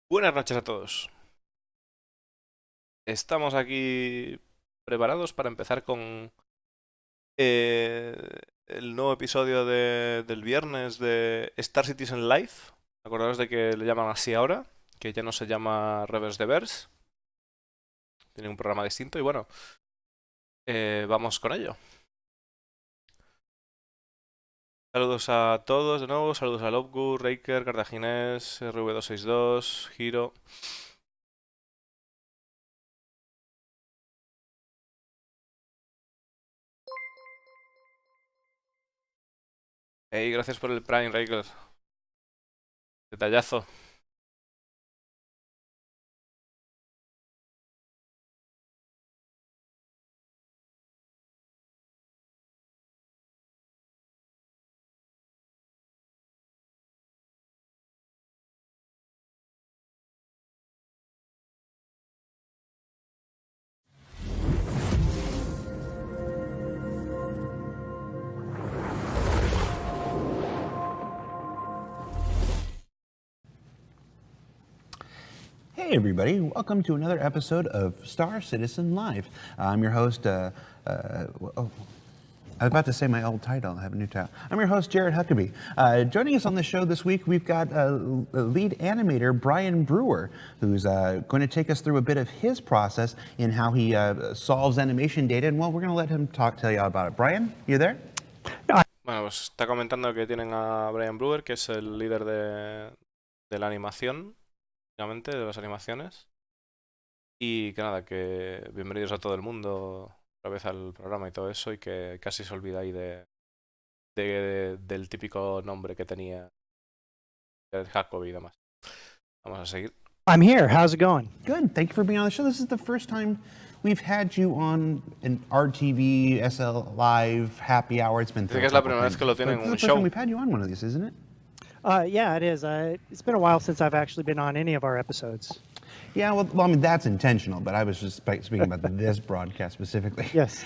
Buenas noches a todos. Estamos aquí preparados para empezar con eh, el nuevo episodio del viernes de Star Citizen Live. Acordaros de que le llaman así ahora, que ya no se llama Reverse the Verse. Tiene un programa distinto y bueno, vamos con ello. Saludos a todos de nuevo, saludos a Lobgur, Raker, Cartaginés, RV262, Hiro. Hey, gracias por el Prime, Raker. Detallazo. Hey everybody, welcome to another episode of Star Citizen Live. I'm your host, I was about to say my old title, I have a new title. I'm your host, Jared Huckabee. Joining us on the show this week, we've got lead animator Brian Brewer, who's going to take us through a bit of his process in how he solves animation data, and well, we're going to let him tell you all about it. Brian, you there? Bueno, pues está comentando que tienen a Brian Brewer, que es el líder de la animación, básicamente, de las animaciones. Y que nada, que bienvenidos a todo el mundo otra vez al programa y todo eso, y que casi se olvida ahí del típico nombre que tenía el Jacob y demás. Vamos a seguir. I'm here. How's it going? Good. Thank you for being on the show. This is the first time we've had you on an RTV, SL Live, Happy Hour. It's been Dice que es la primera vez que lo tienen en un show. We've had you on one of these, isn't it? Yeah, it is. It's been a while since I've actually been on any of our episodes. Yeah, well, I mean, that's intentional, but I was just speaking about this broadcast specifically. Yes.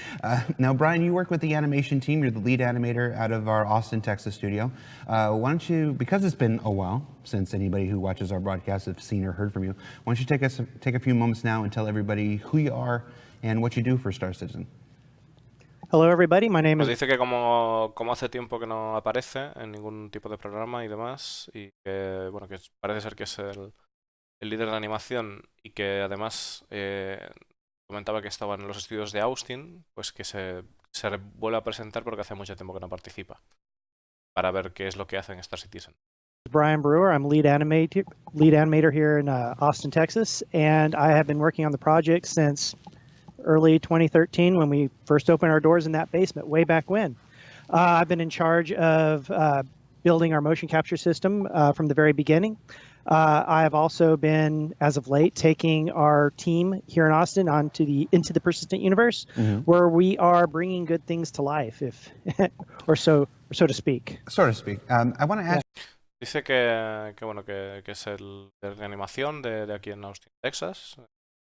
Now, Brian, you work with the animation team. You're the lead animator out of our Austin, Texas studio. Why don't you, because it's been a while since anybody who watches our broadcast have seen or heard from you, why don't you take a few moments now and tell everybody who you are and what you do for Star Citizen? Hello, everybody. My name Nos is. dice que como hace tiempo que no aparece en ningún tipo de programa y demás, y que, bueno, que parece ser que es el líder de animación y que además comentaba que estaba en los estudios de Austin, pues que se vuelve a presentar porque hace mucho tiempo que no participa, para ver qué es lo que hace en Star Citizen. Brian Brewer. I'm lead animator here in Austin, Texas, and I have been working on the project since early 2013 when we first opened our doors in that basement way back when. I've been in charge of building our motion capture system from the very beginning. I have also been, as of late, taking our team here in Austin into the persistent universe, where we are bringing good things to life, or so to speak. So to speak. I want to ask. Dice que bueno, que es el de animación de aquí en Austin, Texas,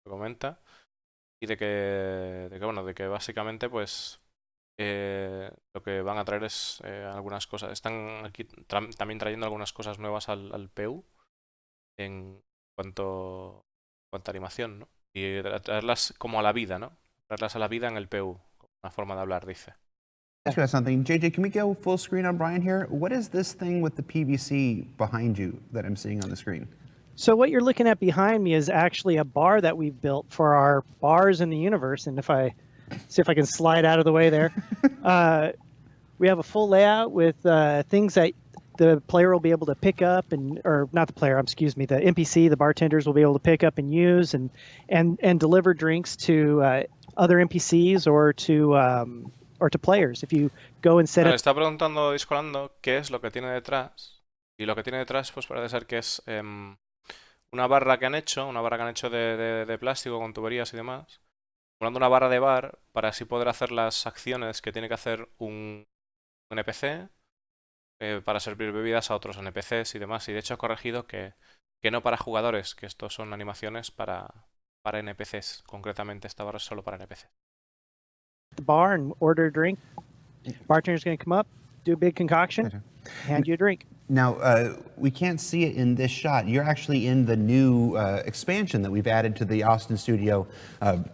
lo comenta, y de que básicamente pues lo que van a traer es algunas cosas. Están aquí también trayendo algunas cosas nuevas al PU en cuanto a animación, ¿no? Y traerlas como a la vida, ¿no? Traerlas a la vida en el PU, una forma de hablar, dice. Ask you about something. JJ, can we go full screen on Brian here? What is this thing with the PVC behind you that I'm seeing on the screen? So what you're looking at behind me is actually a bar that we've built for our bars in the universe. And if I can slide out of the way there, we have a full layout with things that the player will be able to pick up or not the player, excuse me, the NPC, the bartenders will be able to pick up and use and deliver drinks to other NPCs or to players. If you go and set Le it. está preguntando Discolando qué es lo que tiene detrás. Y lo que tiene detrás pues parece ser que es una barra que han hecho de plástico con tuberías y demás. Formando una barra de bar para así poder hacer las acciones que tiene que hacer un NPC para servir bebidas a otros NPCs y demás. Y de hecho ha corregido que no para jugadores, que estos son animaciones para NPCs. Concretamente esta barra es solo para NPCs. The bar and order a drink. Bartender's going to come up, do a big concoction, Gotcha. hand you a drink. Now, we can't see it in this shot. You're actually in the new expansion that we've added to the Austin studio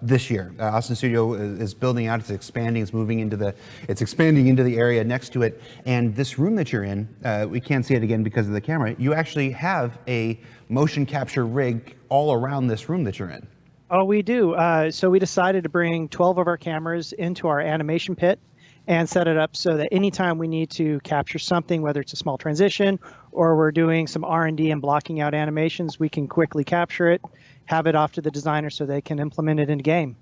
this year. Austin studio is building out, it's expanding, it's expanding into the area next to it. And this room that you're in, we can't see it again because of the camera. You actually have a motion capture rig all around this room that you're in. Oh, we do. So we decided to bring 12 of our cameras into our animation pit and set it up so that anytime we need to capture something, whether it's a small transition or we're doing some R&D and blocking out animations, we can quickly capture it, have it off to the designer so they can implement it in game.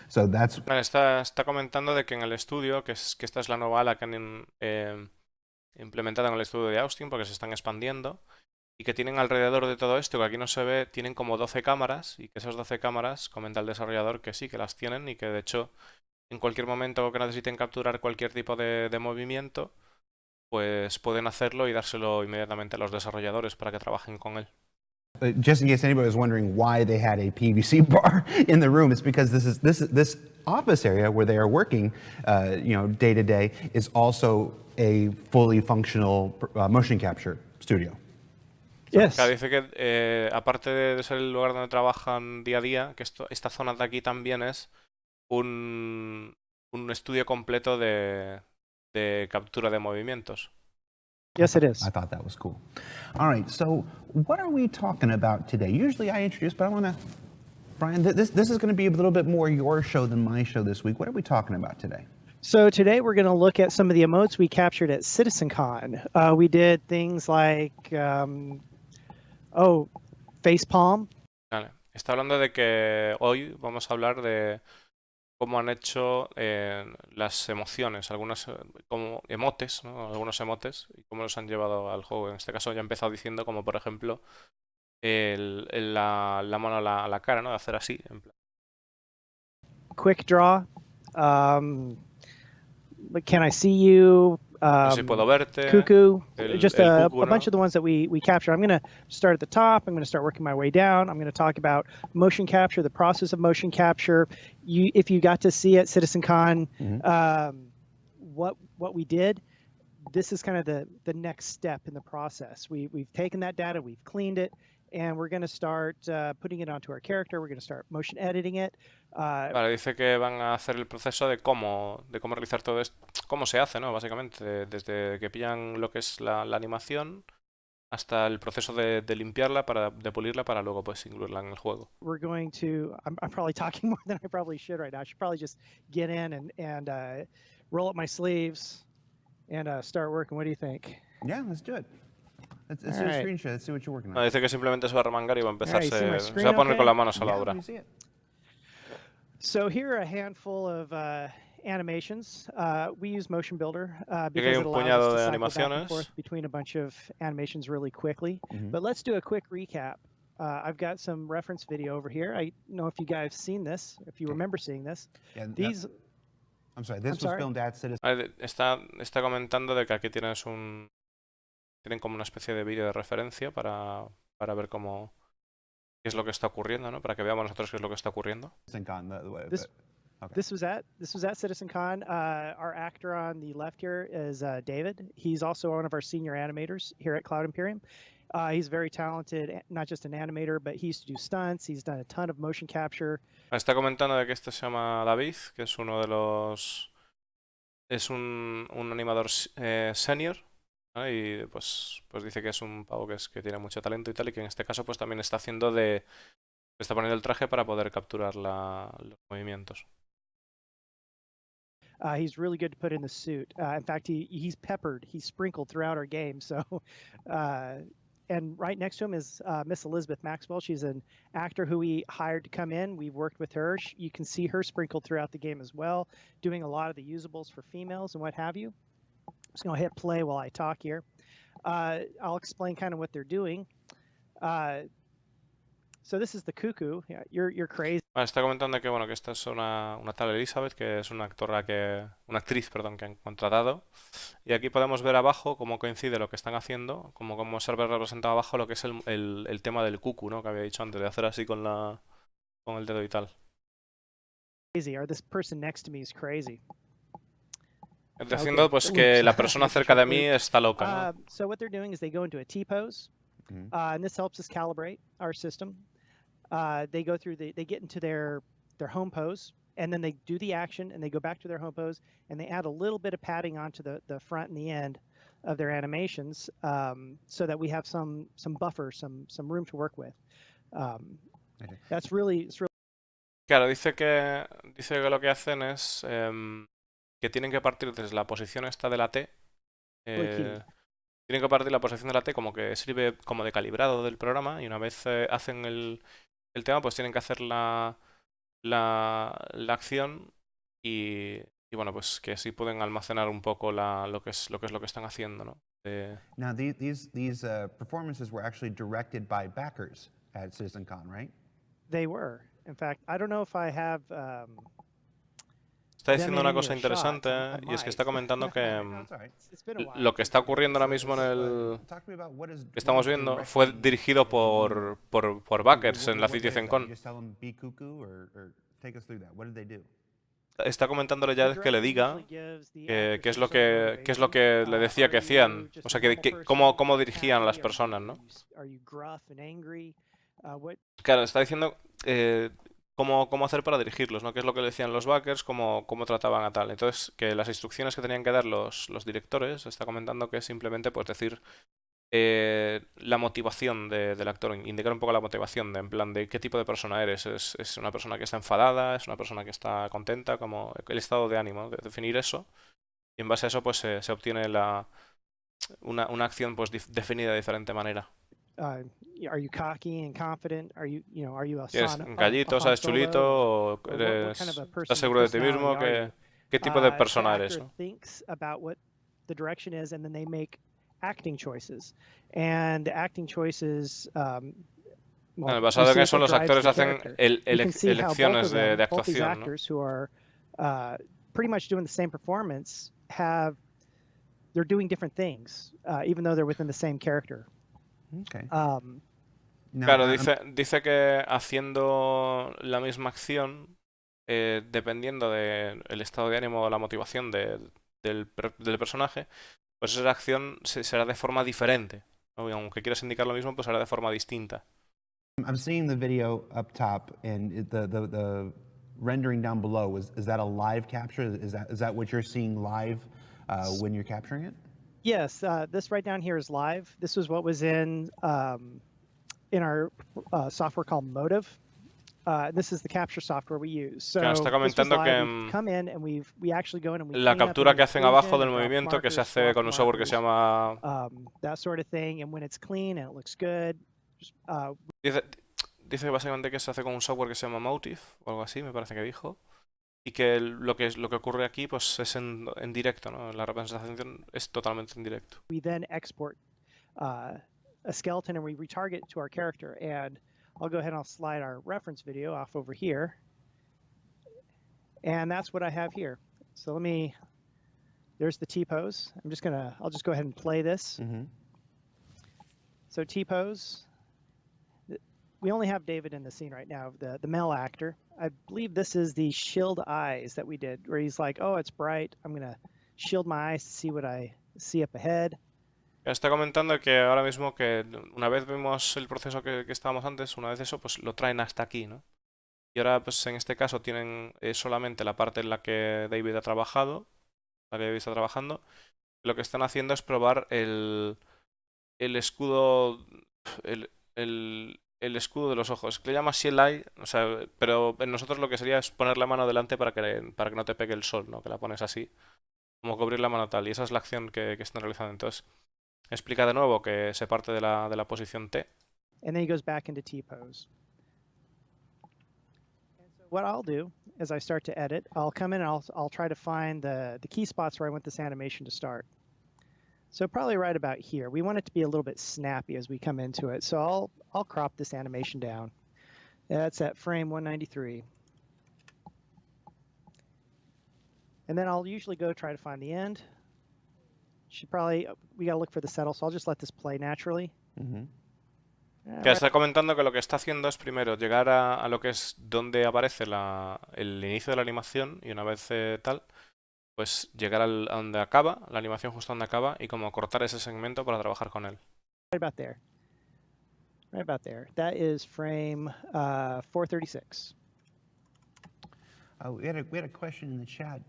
So that's... Vale, está comentando de que en el estudio, que esta es la nueva ala que han implementado en el estudio de Austin porque se están expandiendo y que tienen alrededor de todo esto, que aquí no se ve, tienen como 12 cámaras y que esas 12 cámaras, comenta el desarrollador, que sí, que las tienen y que de hecho en cualquier momento que necesiten capturar cualquier tipo de movimiento, pues pueden hacerlo y dárselo inmediatamente a los desarrolladores para que trabajen con él. Just in case anybody was wondering why they had a PVC bar in the room, it's because this office area where they are working, day to day, is also a fully functional motion capture studio. Yes. Claro, dice que aparte de ser el lugar donde trabajan día a día, que esta zona de aquí también es un estudio completo de captura de movimientos. Yes, it is. I thought that was cool. All right, so what are we talking about today? Usually I introduce, but I want to, Brian, this is going to be a little bit more your show than my show this week. What are we talking about today? So today we're going to look at some of the emotes we captured at CitizenCon. We did things like, facepalm. Vale. Está hablando de que hoy vamos a hablar de cómo han hecho las emociones, algunas como emotes, ¿no? Algunos emotes, y cómo los han llevado al juego. En este caso ya he empezado diciendo como por ejemplo la mano a la cara, ¿no? De hacer así, en plan. Quick draw. Can I see you? No sé si puedo verte. Cuckoo. Just el a cuckoo, bunch of the ones that we capture. I'm going to start at the top. I'm going to start working my way down. I'm going to talk about motion capture, the process of motion capture. If you got to see at CitizenCon what we did, this is kind of the next step in the process. We've taken that data, we've cleaned it, and we're going to start putting it onto our character. We're going to start motion editing it. Vale, dice que van a hacer el proceso de cómo realizar todo esto, cómo se hace, ¿no? Básicamente, desde que pillan lo que es la animación hasta el proceso de limpiarla, de pulirla para luego pues incluirla en el juego. We're going to, I'm probably talking more than I probably should right now. I should probably just get in and roll up my sleeves and start working. What do you think? Yeah, let's do it. Let's do a screen share. Let's see what you're working on. No, dice que simplemente se va a remangar y va a empezarse, se va a poner con las manos a la obra. So here are a handful of animations. We use Motion Builder because hay it un allows puñado us to de cycle back and animaciones. forth between a bunch of animations really quickly. But let's do a quick recap. I've got some reference video over here. I don't know if you guys seen this, if you remember seeing this. Yeah, These. I'm sorry, this was filmed at Citizen. Está comentando de que aquí tienen como una especie de vídeo de referencia para ver qué es lo que está ocurriendo, ¿no? Para que veamos nosotros qué es lo que está ocurriendo. This was at CitizenCon. Our actor on the left here is David. He's also one of our senior animators here at Cloud Imperium. He's very talented, not just an animator, but he used to do stunts. He's done a ton of motion capture. Está comentando de que este se llama David, que es uno de los... Es un animador senior, ¿no? Y pues dice que es un pavo que tiene mucho talento y tal, y que en este caso pues también está está poniendo el traje para poder capturar los movimientos. He's really good to put in the suit. In fact, he's sprinkled throughout our game. So, and right next to him is Miss Elizabeth Maxwell. She's an actor who we hired to come in. We've worked with her. You can see her sprinkled throughout the game as well, doing a lot of the usables for females and what have you. I'm just going to hit play while I talk here. I'll explain kind of what they're doing. So this is the cuckoo. Yeah, you're crazy. Está comentando que bueno, que esta es una tal Elizabeth, que es una actriz, perdón, que han contratado. Y aquí podemos ver abajo cómo coincide lo que están haciendo, cómo se ve representado abajo lo que es el tema del cuckoo, ¿no? Que había dicho antes, de hacer así con el dedo y tal. Crazy, or this person next to me is crazy. Diciendo pues que la persona cerca de mí está loca, ¿no? So what they're doing is they go into a T-pose, and this helps us calibrate our system. They go through they get into their home pose, and then they do the action, and they go back to their home pose, and they add a little bit of padding onto the front and the end of their animations, so that we have some buffer, some room to work with. It's really Claro, dice que lo que hacen es que tienen que partir desde la posición esta de la T. Tienen que partir la posición de la T como que sirve como de calibrado del programa, y una vez hacen el tema, pues tienen que hacer la acción, y bueno, pues que así pueden almacenar un poco lo que es lo que están haciendo, ¿no? Now, these performances were actually directed by backers at CitizenCon, right? They were. In fact, I don't know if I have. Está diciendo una cosa interesante, y es que está comentando que lo que está ocurriendo ahora mismo en el que estamos viendo fue dirigido por backers en la CitizenCon. Está comentándole ya que le diga qué es lo que le decía que hacían, o sea, cómo dirigían las personas, ¿no? Claro, está diciendo cómo hacer para dirigirlos, ¿no? Qué es lo que le decían los backers, cómo trataban a tal. Entonces, que las instrucciones que tenían que dar los directores, está comentando que es simplemente pues decir la motivación del actor, indicar un poco la motivación, en plan de qué tipo de persona eres. ¿Es una persona que está enfadada? ¿Es una persona que está contenta? Como el estado de ánimo, de definir eso. Y en base a eso pues se obtiene una acción pues definida de diferente manera. Are you cocky and confident? Are you a ¿Eres gallito, sabes chulito, o estás seguro de ti mismo? ¿Qué tipo de persona eres, ¿no? Thinks about what the direction is, and then they make acting choices. And acting choices, basado en eso, los actores hacen elecciones de actuación, ¿no? Actors who are pretty much doing the same performance they're doing different things, even though they're within the same character. Okay. Claro, dice que haciendo la misma acción, dependiendo del estado de ánimo o la motivación del personaje, pues esa acción será de forma diferente, ¿no? Y aunque quieras indicar lo mismo, pues será de forma distinta. I'm seeing the video up top, and the rendering down below. Is that a live capture? Is that what you're seeing live when you're capturing it? Yes, this right down here is live. This was what was in our software called Motive. This is the capture software we use. So claro, está comentando que come in and we actually go in and we la captura que hacen abajo del movimiento, que se hace con un software que se llama that sort of thing, and when it's clean and it looks good. Dice básicamente que se hace con un software que se llama Motive o algo así, me parece que dijo. Y que lo que ocurre aquí pues es en directo, ¿no? La representación es totalmente en directo. We then export a skeleton and we retarget it to our character, and I'll go ahead and I'll slide our reference video off over here, and that's what I have here. So there's the T-pose. I'll just go ahead and play this. So T-pose. We only have David in the scene right now, the male actor. I believe this is the shield eyes that we did, where he's like, oh, it's bright. I'm going to shield my eyes to see what I see up ahead. Está comentando que ahora mismo que una vez vimos el proceso que estábamos antes, una vez eso, pues lo traen hasta aquí, ¿no? Y ahora, pues en este caso tienen solamente la parte en la que David ha trabajado, la que David está trabajando. Lo que están haciendo es probar el escudo, el escudo de los ojos, que le llama Shield Eye, o sea, pero en nosotros lo que sería es poner la mano delante para que no te pegue el sol, ¿no? Que la pones así, como cubrir la mano tal, y esa es la acción que están realizando. Entonces, explica de nuevo que se parte de la posición T. And then he goes back into T-pose. What I'll do as I start to edit, I'll come in and I'll try to find the key spots where I want this animation to start. So probably right about here. We want it to be a little bit snappy as we come into it. So I'll crop this animation down. That's at frame 193. And then I'll usually go try to find the end. We got to look for the settle, so I'll just let this play naturally. Que está comentando que lo que está haciendo es primero llegar a lo que es donde aparece el inicio de la animación, y una vez tal, pues llegar a donde acaba, la animación justo donde acaba, y como cortar ese segmento para trabajar con él. Right about there. Right about there. That is frame 436. We had a question in the chat.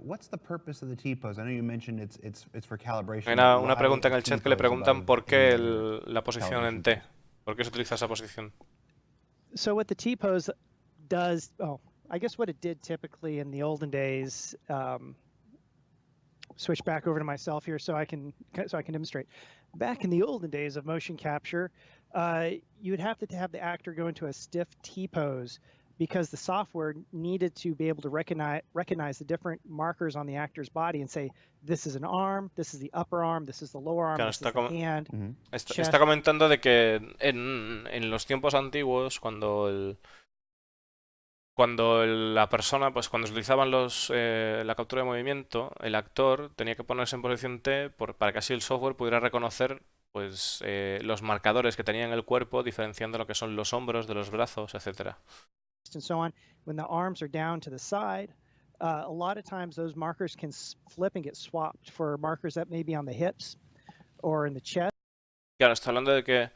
What's the purpose of the T-pose? I know you mentioned it's for calibration. Hay but una why pregunta en a el chat que le T-pose preguntan above por qué any other la posición en calibration T. pose? ¿Por qué se utiliza esa posición? So what the T-pose does, I guess what it did typically in the olden days, switch back over to myself here so I can demonstrate. Back in the olden days of motion capture, you would have have the actor go into a stiff T-pose because the software needed to be able to recognize the different markers on the actor's body and say, this is an arm, this is the upper arm, this is the lower arm, Claro, this is the hand, chest. está comentando de que en los tiempos antiguos, cuando la persona, pues cuando se utilizaban la captura de movimiento, el actor tenía que ponerse en posición T para que así el software pudiera reconocer pues los marcadores que tenía en el cuerpo, diferenciando lo que son los hombros de los brazos, etcétera. And so on. When the arms are down to the side, a lot of times those markers can flip and get swapped for markers that may be on the hips or in the chest. Claro, está hablando de que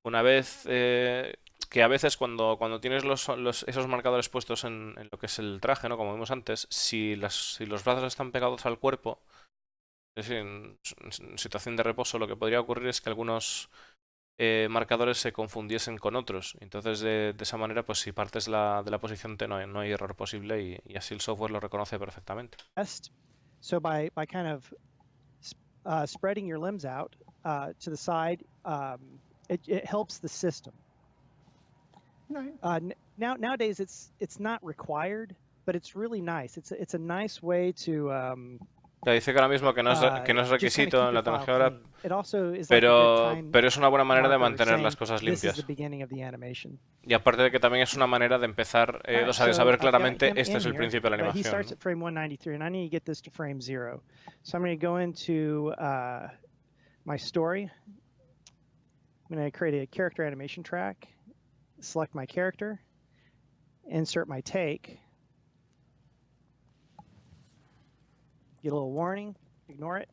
una vez que a veces cuando tienes esos marcadores puestos en lo que es el traje, ¿no? Como vimos antes, si los brazos están pegados al cuerpo, es decir, en situación de reposo, lo que podría ocurrir es que algunos marcadores se confundiesen con otros. Entonces, de esa manera, pues si partes de la posición T no hay error posible y así el software lo reconoce perfectamente. So by kind of spreading your limbs out to the side, it helps the system. Right. Nowadays, it's not required, but it's really nice. It's a nice way to Ya dice que ahora mismo que no es requisito en la tecnología ahora, pero es una buena manera de mantener las cosas limpias. Y aparte de que también es una manera de empezar, o sea, de saber claramente este es el principio de la animación. He starts at frame 193, and I need to get this to frame 0. So I'm going to go into my story. I'm going to create a character animation track, select my character, insert my take. Get a little warning, ignore it.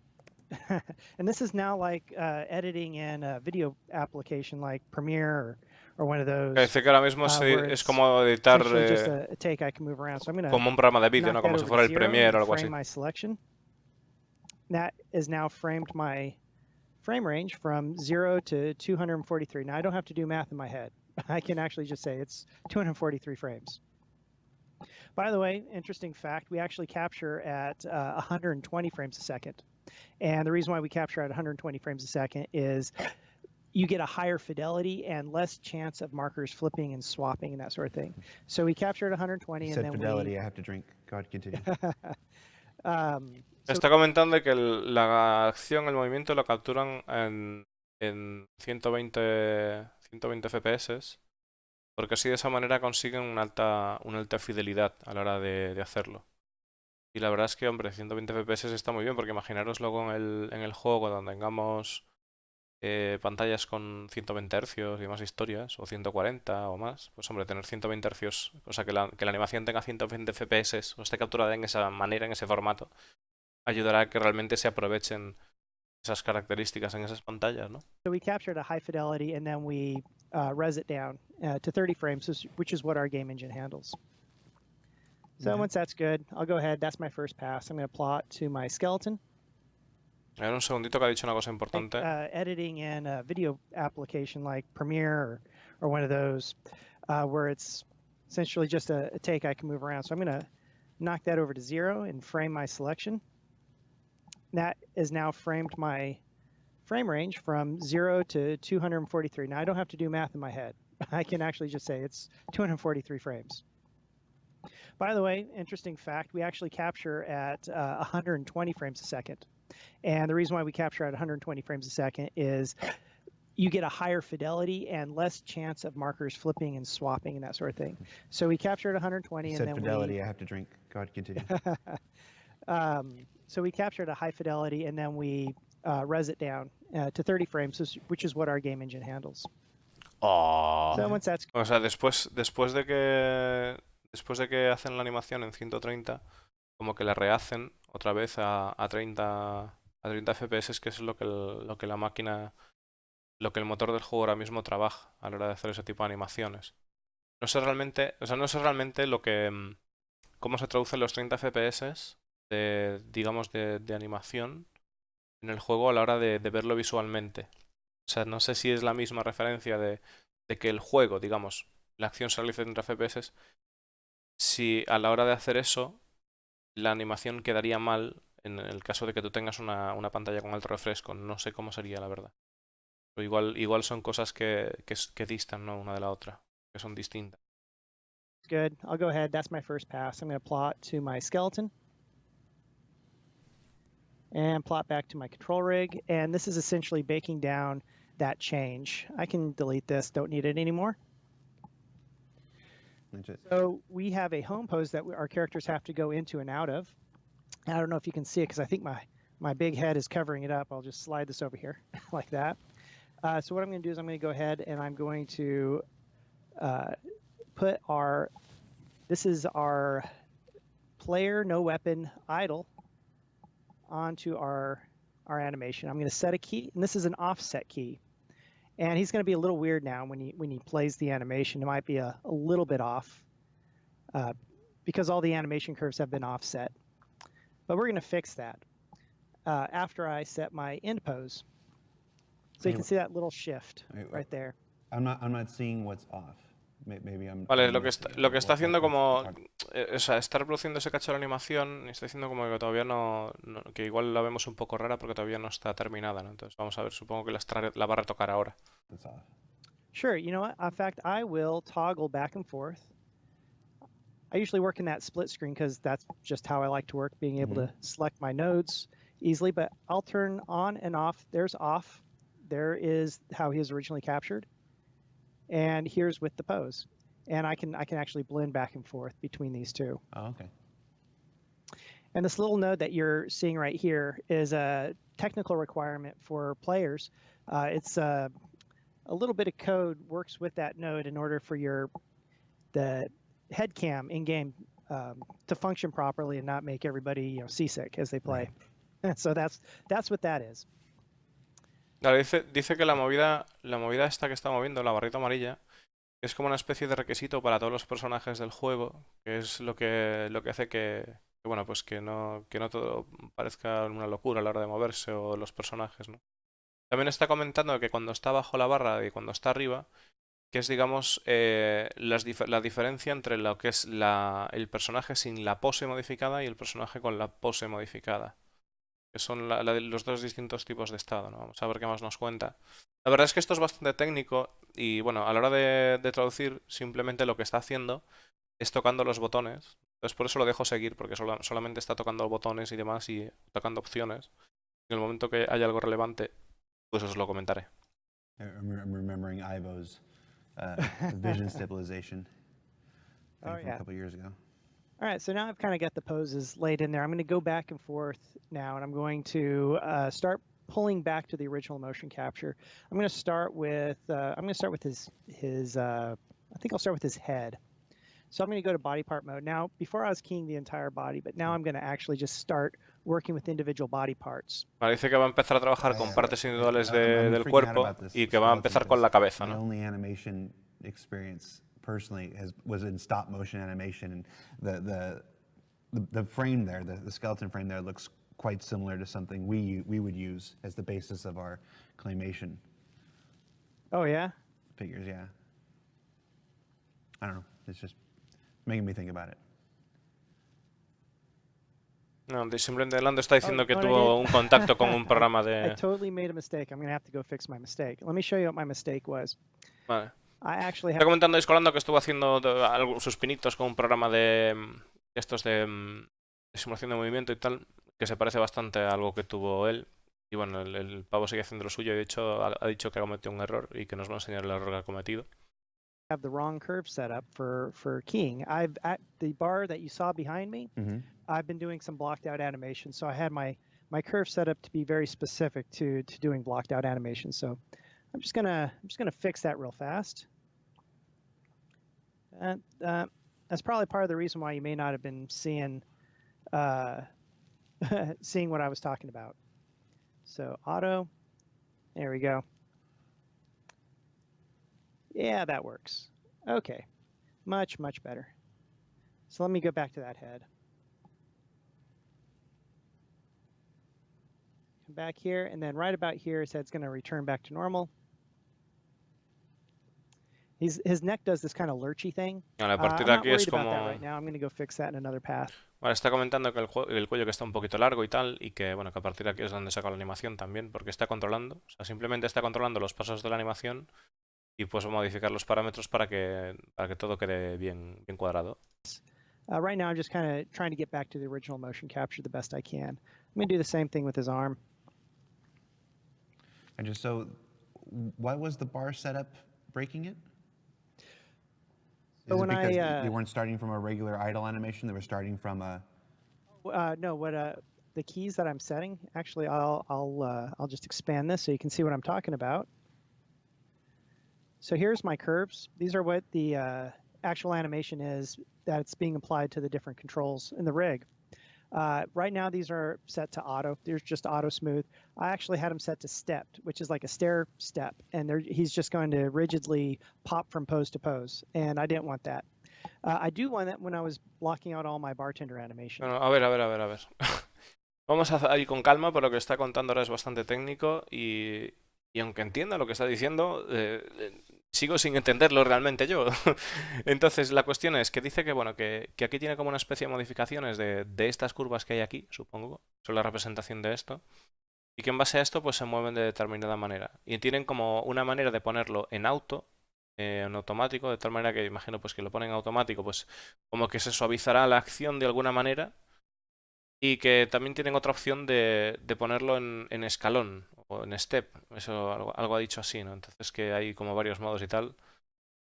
And this is now like editing in a video application like Premiere or one of those. Dice que ahora mismo es como editar como un programa de vídeo, ¿no? Como si fuera el Premiere o algo así. My selection. That is now framed my frame range from 0 to 243. Now I don't have to do math in my head. I can actually just say it's 243 frames. By the way, interesting fact, we actually capture at 120 frames a second. And the reason why we capture at 120 frames a second is you get a higher fidelity and less chance of markers flipping and swapping and that sort of thing. So we capture at 120 you and said then fidelity, I have to drink. Go ahead, continue. Está comentando que la acción, el movimiento lo capturan en 120 FPS. Porque así de esa manera consiguen una alta fidelidad a la hora de hacerlo. Y la verdad es que, hombre, 120 FPS está muy bien, porque imaginaros luego en el juego donde tengamos pantallas con 120 Hz y más historias, o 140 o más, pues hombre, tener 120 Hz, o sea, que la animación tenga 120 FPS o esté capturada en esa manera, en ese formato, ayudará a que realmente se aprovechen esas características en esas pantallas, ¿no? So we captured a high fidelity and then we res it down to 30 frames, which is what our game engine handles. So once that's good, I'll go ahead. That's my first pass. I'm going to plot to my skeleton. A ver, un segundito que ha dicho una cosa importante. Editing in a video application like Premiere or one of those where it's essentially just a take I can move around. So I'm going to knock that over to 0 and frame my selection. That is now framed my frame range from 0 to 243. Now I don't have to do math in my head. I can actually just say it's 243 frames. By the way, interesting fact, we actually capture at 120 frames a second. And the reason why we capture at 120 frames a second is you get a higher fidelity and less chance of markers flipping and swapping and that sort of thing. So we capture at 120 you and said then fidelity, I have to drink. Go ahead, continue. So we captured a high fidelity and then we res it down to 30 frames, which is what our game engine handles. Oh. So once that's... O sea, después de que hacen la animación en 130, como que la rehacen otra vez a 30 FPS, que es lo que la máquina, lo que el motor del juego ahora mismo trabaja a la hora de hacer ese tipo de animaciones. No sé realmente, o sea, no sé realmente cómo se traducen los 30 FPS de, digamos, de animación en el juego a la hora de verlo visualmente. O sea, no sé si es la misma referencia de que el juego, digamos, la acción se realice en 30 FPS, si a la hora de hacer eso, la animación quedaría mal en el caso de que tú tengas una pantalla con alto refresco. No sé cómo sería, la verdad. Pero igual son cosas que distan, ¿no? Una de la otra, que son distintas. Good. I'll go ahead. That's my first pass. I'm going to plot to my skeleton and plot back to my control rig. And this is essentially baking down that change. I can delete this. Don't need it anymore. So we have a home pose that our characters have to go into and out of. I don't know if you can see it because I think my big head is covering it up. I'll just slide this over here like that. So what I'm going to do is I'm going to go ahead and I'm going to put this is our player no weapon idle onto our animation. I'm going to set a key, and this is an offset key. And he's going to be a little weird now when he plays the animation. It might be a little bit off because all the animation curves have been offset. But we're going to fix that after I set my end pose. So you can see that little shift right there. I'm not seeing what's off. Maybe I'm. Vale, lo que está haciendo como, o sea, está reproduciendo ese cacho de la animación y está diciendo como que todavía que igual la vemos un poco rara porque todavía no está terminada, ¿no? Entonces vamos a ver, supongo que la va a retocar ahora. Sure, you know what? In fact, I will toggle back and forth. I usually work in that split screen because that's just how I like to work, being able to select my nodes easily, but I'll turn on and off. There's off. There is how he was originally captured. And here's with the pose. And I can actually blend back and forth between these two. Oh, okay. And this little node that you're seeing right here is a technical requirement for players. It's a little bit of code works with that node in order for the head cam in game to function properly and not make everybody seasick as they play. Right. So that's what that is. Claro, dice que la movida esta que está moviendo, la barrita amarilla, es como una especie de requisito para todos los personajes del juego, que es lo que hace que bueno, pues que no todo parezca una locura a la hora de moverse o los personajes, ¿no? También está comentando que cuando está bajo la barra y cuando está arriba, que es, digamos, la diferencia entre lo que es el personaje sin la pose modificada y el personaje con la pose modificada. Que son los dos distintos tipos de estado, ¿no? Vamos a ver qué más nos cuenta. La verdad es que esto es bastante técnico y, bueno, a la hora de traducir, simplemente lo que está haciendo es tocando los botones. Entonces por eso lo dejo seguir, porque solamente está tocando botones y demás y tocando opciones. En el momento que haya algo relevante, pues os lo comentaré. I'm remembering Ivo's vision stabilization from a couple years ago. All right, so now I've kind of got the poses laid in there. I'm going to go back and forth now, and I'm going to start pulling back to the original motion capture. I'm going to start with his I think I'll start with his head. So I'm going to go to body part mode. Now, before I was keying the entire body, but now I'm going to actually just start working with individual body parts. Dice que va a empezar a trabajar con partes individuales del cuerpo y que va a empezar con la cabeza, ¿no? My only animation experience personally was in stop motion animation, and the frame there, the skeleton frame there, looks quite similar to something we would use as the basis of our claymation. Oh yeah? Figures, yeah. I don't know. It's just making me think about it. No, simplemente Lando está diciendo que tuvo un contacto con un programa de... I totally made a mistake. I'm going to have to go fix my mistake. Let me show you what my mistake was. Vale. Está comentando Discolando que estuvo haciendo sus pinitos con un programa de estos de simulación de movimiento y tal, que se parece bastante a algo que tuvo él. Y bueno, el pavo sigue haciendo lo suyo y de hecho ha dicho que ha cometido un error y que nos va a enseñar el error que ha cometido. Have the wrong curve set up for keying. At the bar that you saw behind me, I've been doing some blocked out animation, so I had my curve set up to be very specific to doing blocked out animation. So I'm just gonna fix that real fast. That's probably part of the reason why you may not have been seeing seeing what I was talking about. So auto, there we go. Yeah, that works. Okay, much better. So let me go back to that head. Come back here, and then right about here, his head's going to return back to normal. His neck does this kind of lurchy thing. Vale, a partir I'm de not aquí es worried about that como... right now. I'm going to go fix that in another path. Vale, está comentando que el cuello que está un poquito largo y tal, y que bueno, que a partir de aquí es donde saca la animación también, porque está controlando, o sea, simplemente está controlando los pasos de la animación y pues modificar los parámetros para que todo quede bien cuadrado. Right now, I'm just kind of trying to get back to the original motion capture the best I can. I'm going to do the same thing with his arm. And just so, why was the bar setup breaking it? Is So it when because they weren't starting from a regular idle animation? They were starting from a... no, what the keys that I'm setting, actually, I'll just expand this so you can see what I'm talking about. So here's my curves. These are what the actual animation is that's being applied to the different controls in the rig. Right now, these are set to auto. There's just auto smooth. I actually had them set to stepped, which is like a stair step, and he's just going to rigidly pop from pose to pose, and I didn't want that. I do want that when I was blocking out all my bartender animation. Bueno, a ver. Vamos a ir con calma, por lo que está contando ahora es bastante técnico y aunque entienda lo que está diciendo, sigo sin entenderlo realmente yo. Entonces, la cuestión es que dice que, bueno, que aquí tiene como una especie de modificaciones de estas curvas que hay aquí, supongo, son la representación de esto, y que en base a esto pues se mueven de determinada manera. Y tienen como una manera de ponerlo en auto, en automático, de tal manera que imagino pues que lo ponen en automático, pues como que se suavizará la acción de alguna manera. Y que también tienen otra opción de ponerlo en escalón o en step. Eso algo ha dicho así, ¿no? Entonces que hay como varios modos y tal.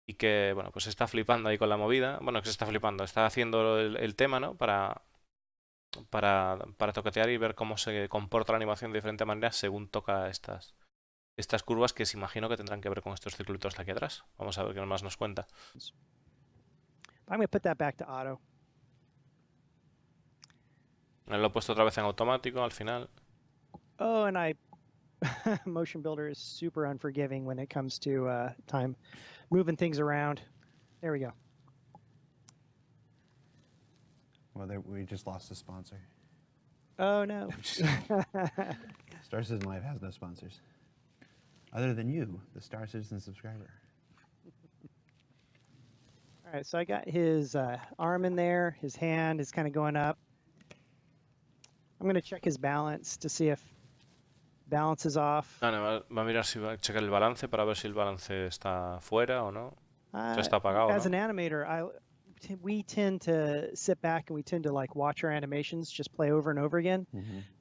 Y que, bueno, pues está flipando ahí con la movida. Bueno, que se está flipando. Está haciendo el tema, ¿no? Para toquetear y ver cómo se comporta la animación de diferente manera según toca estas curvas que se imagino que tendrán que ver con estos circuitos de aquí atrás. Vamos a ver qué más nos cuenta. I'm going to put that back to auto. Lo he puesto otra vez en automático al final. Oh, and Motion Builder is super unforgiving when it comes to time moving things around. There we go. Well, we just lost a sponsor. Oh, no. Star Citizen Live has no sponsors. Other than you, the Star Citizen subscriber. All right, so I got his arm in there. His hand is kind of going up. I'm going to check his balance to see if balance is off. Va a mirar si va a checar el balance para ver si el balance está fuera o no. Ya está apagado, As ¿no? an animator, we tend to sit back and we tend to like watch our animations just play over and over again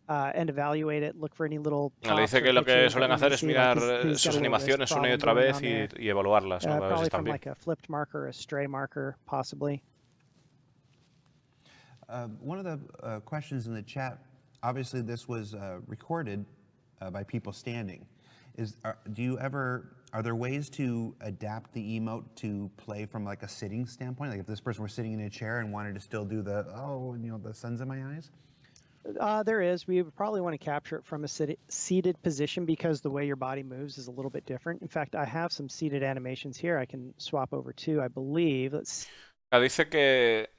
and evaluate it, look for any little Le dice que lo que suelen hacer es mirar sus animaciones una y otra vez y evaluarlas, ¿no? Para ver si probably están from bien. like a flipped marker or a stray marker, possibly. One of the questions in the chat, obviously this was recorded by people standing. Are there ways to adapt the emote to play from like a sitting standpoint? Like if this person were sitting in a chair and wanted to still do the sun's in my eyes? There is. We would probably want to capture it from a seated position because the way your body moves is a little bit different. In fact, I have some seated animations here I can swap over to, I believe. Dice que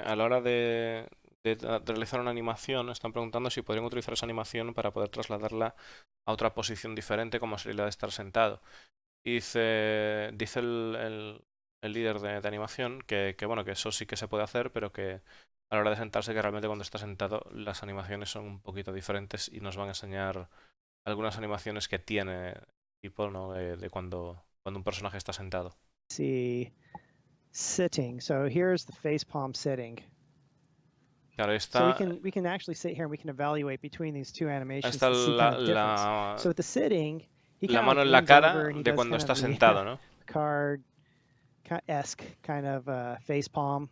a la hora de realizar una animación, están preguntando si podrían utilizar esa animación para poder trasladarla a otra posición diferente, como sería la de estar sentado. Y dice el líder de animación que bueno, que eso sí que se puede hacer, pero que a la hora de sentarse, que realmente cuando está sentado las animaciones son un poquito diferentes y nos van a enseñar algunas animaciones que tiene tipo, ¿no? de cuando un personaje está sentado. See, sitting. So here's the face palm sitting. Claro, so we can actually sit here and we can evaluate between these two animations está to see kind of difference. So with the sitting, he la kind mano of en la leans cara over and he de does cuando kind está of the, sentado, ¿no? Card-esque kind of face palm.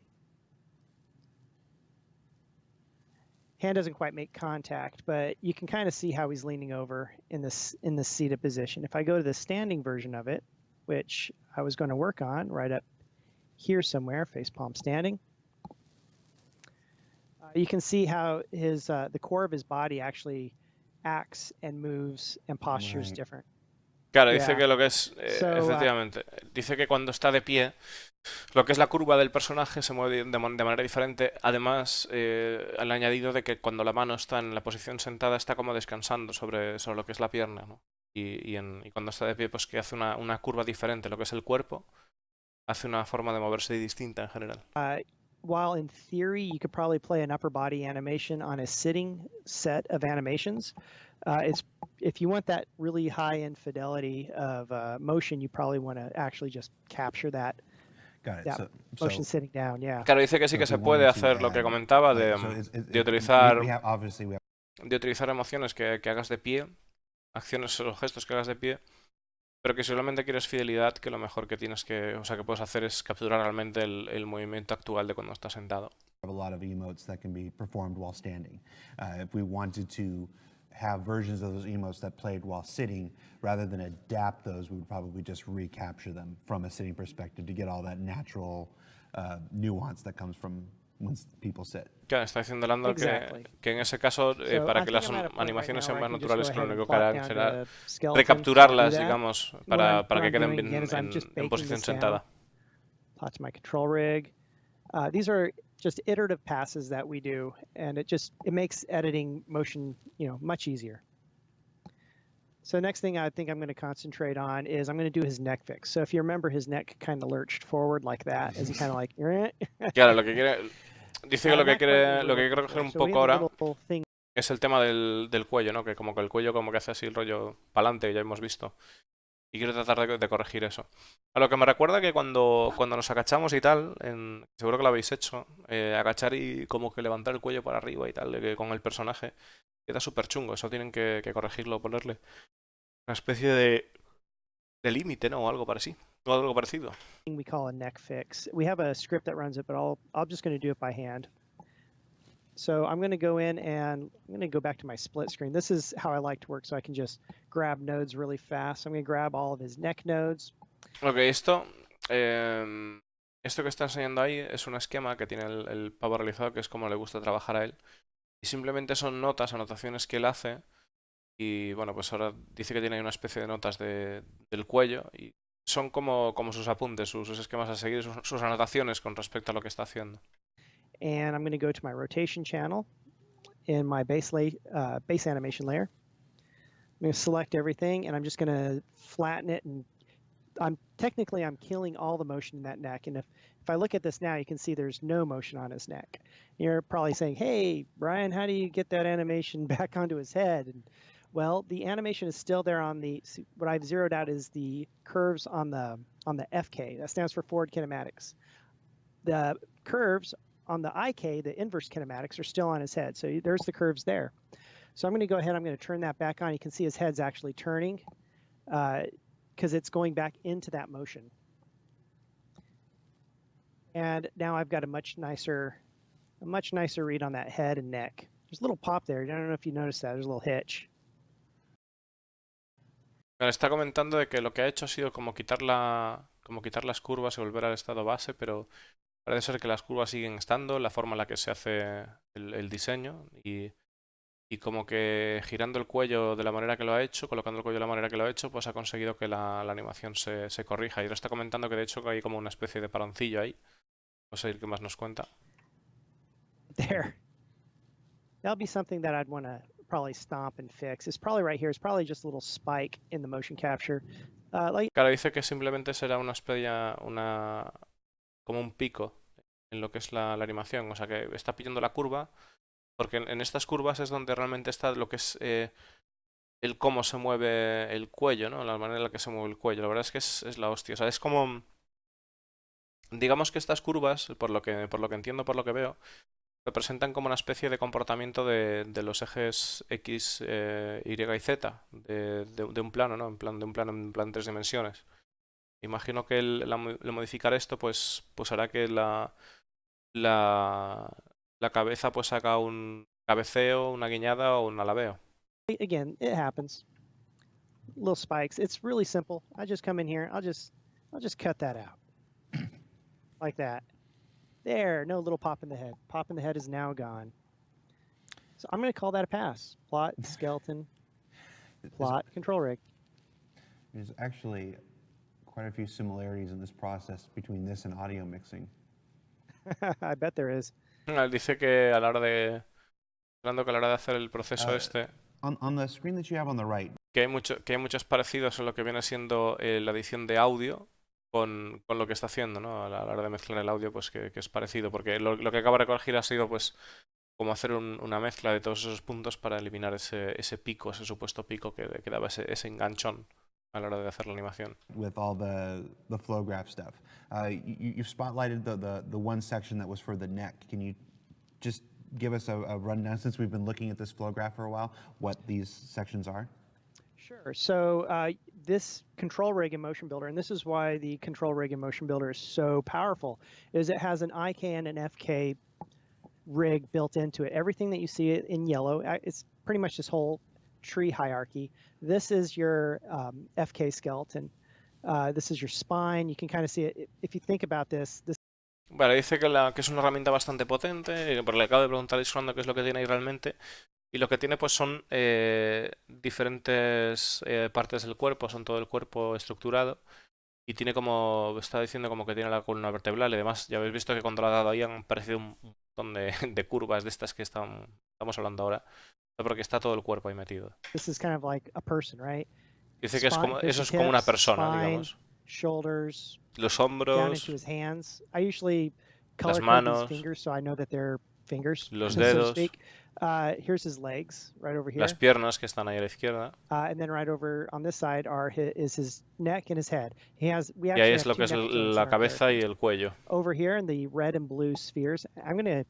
Hand doesn't quite make contact, but you can kind of see how he's leaning over in this seated position. If I go to the standing version of it, which I was going to work on right up here somewhere, face palm standing. You can see how his the core of his body actually acts and moves and postures Right. different. Claro, dice Yeah. que lo que es, So efectivamente, dice que cuando está de pie, lo que es la curva del personaje se mueve de manera diferente. Además, al añadido de que cuando la mano está en la posición sentada está como descansando sobre lo que es la pierna, ¿no? Y cuando está de pie, pues que hace una curva diferente. Lo que es el cuerpo, hace una forma de moverse distinta en general. while in theory you could probably play an upper body animation on a sitting set of animations, it's if you want that really high end fidelity of motion, you probably want to actually just capture that Got it. that motion sitting down. Yeah. Claro, dice que sí so que if se we puede wanted to hacer lo que add, comentaba like, de, so de utilizar, we have obviously we have de utilizar emociones que hagas de pie, acciones o gestos que hagas de pie, pero que si solamente quieres fidelidad, que lo mejor que tienes que, o sea, que puedes hacer es capturar realmente el movimiento actual de cuando estás sentado. a lot of emotes that can be performed while standing. If we wanted to have versions of those emotes that played while sitting, rather than adapt those, we would probably just recapture them from a sitting perspective to get all that natural nuance that comes from when people sit. Claro, está diciendo Lando Exactly. que en ese caso, So para I que think las I'm at a point right animaciones now sean where I más can just go naturales, que lo ahead and único que plop harán down será to skeleton to recapturarlas, do that. digamos, What para I'm que queden doing bien again is I'm just en baking posición this down. sentada. Talk to my control rig. These are just iterative passes that we do, and it makes editing motion, much easier. So next thing I think I'm going to concentrate on is I'm going to do his neck fix. So if you remember, his neck kind of lurched forward like that, as he kind of like. Claro, lo que quiere, dice que lo que quiere corregir un So we poco have a ahora little thing. es el tema del cuello, ¿no? Que como que el cuello como que hace así el rollo para adelante, ya hemos visto. Y quiero tratar de corregir eso. A lo que me recuerda que cuando nos agachamos y tal, seguro que lo habéis hecho, agachar y como que levantar el cuello para arriba y tal, que con el personaje, queda súper chungo. Eso tienen que corregirlo, ponerle una especie de límite, ¿no? O algo parecido. O algo parecido. We call a neck fix. We have a script that runs it, but I'm just going to do it by hand. So I'm going to go in and I'm going to go back to my split screen. This is how I like to work, so I can just grab nodes really fast. I'm going to grab all of his neck nodes. Ok, esto que está enseñando ahí es un esquema que tiene el pavo realizado, que es como le gusta trabajar a él. Y simplemente son notas, anotaciones que él hace. Y bueno, pues ahora dice que tiene ahí una especie de notas del cuello. Y son como sus apuntes, sus esquemas a seguir, sus anotaciones con respecto a lo que está haciendo. And I'm going to go to my rotation channel in my base animation layer. I'm going to select everything, and I'm just going to flatten it. And I'm killing all the motion in that neck. And if I look at this now, you can see there's no motion on his neck. You're probably saying, "Hey, Brian, how do you get that animation back onto his head?" And well, the animation is still there on what I've zeroed out is the curves on the FK. That stands for forward kinematics. The curves on the IK, the inverse kinematics, are still on his head. So there's the curves there. So I'm going to go ahead, I'm going to turn that back on. You can see his head's actually turning because it's going back into that motion. And now I've got a much nicer read on that head and neck. There's a little pop there. I don't know if you noticed that. There's a little hitch. Está comentando de que lo que ha hecho ha sido como quitar las curvas y volver al estado base, pero parece ser que las curvas siguen estando, la forma en la que se hace el diseño y como que girando el cuello de la manera que lo ha hecho, colocando el cuello de la manera que lo ha hecho, pues ha conseguido que la animación se corrija. Y ahora está comentando que de hecho hay como una especie de paroncillo ahí. No sé qué más nos cuenta. There. That'll be something that I'd want to probably stomp and fix. It's probably right here. It's probably just a little spike in the motion capture. Claro, dice que simplemente será una especie, como un pico en lo que es la animación. O sea que está pillando la curva, porque en estas curvas es donde realmente está lo que es el cómo se mueve el cuello, ¿no? La manera en la que se mueve el cuello. La verdad es que es la hostia. O sea, es como... Digamos que estas curvas, por lo que entiendo, por lo que veo, representan como una especie de comportamiento de los ejes X, Y y Z de un plano, ¿no? En plan 3 dimensiones. Imagino que el modificar esto pues hará que la cabeza pues haga un cabeceo, una guiñada o un alabeo. Again, it happens. Little spikes. It's really simple. I just come in here. I'll just cut that out like that. There, no little pop in the head. Pop in the head is now gone. So I'm going to call that a pass. Plot, skeleton, plot, control rig. There's actually quite a few similarities in this process between this and audio mixing. I bet there is. Dice que a la hora de... Hablando que a la hora de hacer el proceso On the screen that you have on the right, que hay muchos parecidos en lo que viene siendo la edición de audio con lo que está haciendo, ¿no? A la hora de mezclar el audio, pues que es parecido, porque lo que acaba de corregir ha sido, pues, como hacer una mezcla de todos esos puntos para eliminar ese pico, ese supuesto pico que daba ese enganchón a la hora de hacer la animación. with all the flow graph stuff, you've spotlighted the one section that was for the neck. Can you just give us a rundown, since we've been looking at this flow graph for a while, what these sections are? Sure. So this control rig in Motion Builder, and this is why the control rig in Motion Builder is so powerful, is it has an IK and an FK rig built into it. Everything that you see in yellow, it's pretty much this whole tree hierarchy. This is your FK skeleton. This is your spine. You can kind of see it. If you think about this. Vale, dice que es una herramienta bastante potente, porque le acabo de preguntar a Isolando qué es lo que tiene ahí realmente. Y lo que tiene pues son diferentes partes del cuerpo, son todo el cuerpo estructurado. Y tiene como, está diciendo como que tiene la columna vertebral y demás. Ya habéis visto que cuando lo ha dado ahí han aparecido un montón de curvas de estas que estamos hablando ahora. Porque está todo el cuerpo ahí metido. This is kind of like a person, right? Dice que eso es como una persona, spine, digamos. Shoulders, Los down hombros, into his hands. I usually color las code manos, these fingers so I know that they're fingers, los so to dedos, speak. Here's his legs right over here. las piernas que están ahí a la izquierda. And then right over on this side is his neck and his head. We Y actually ahí es have lo two que es neck joints in la our cabeza character. y el cuello. Over here in the red and blue spheres, I'm going to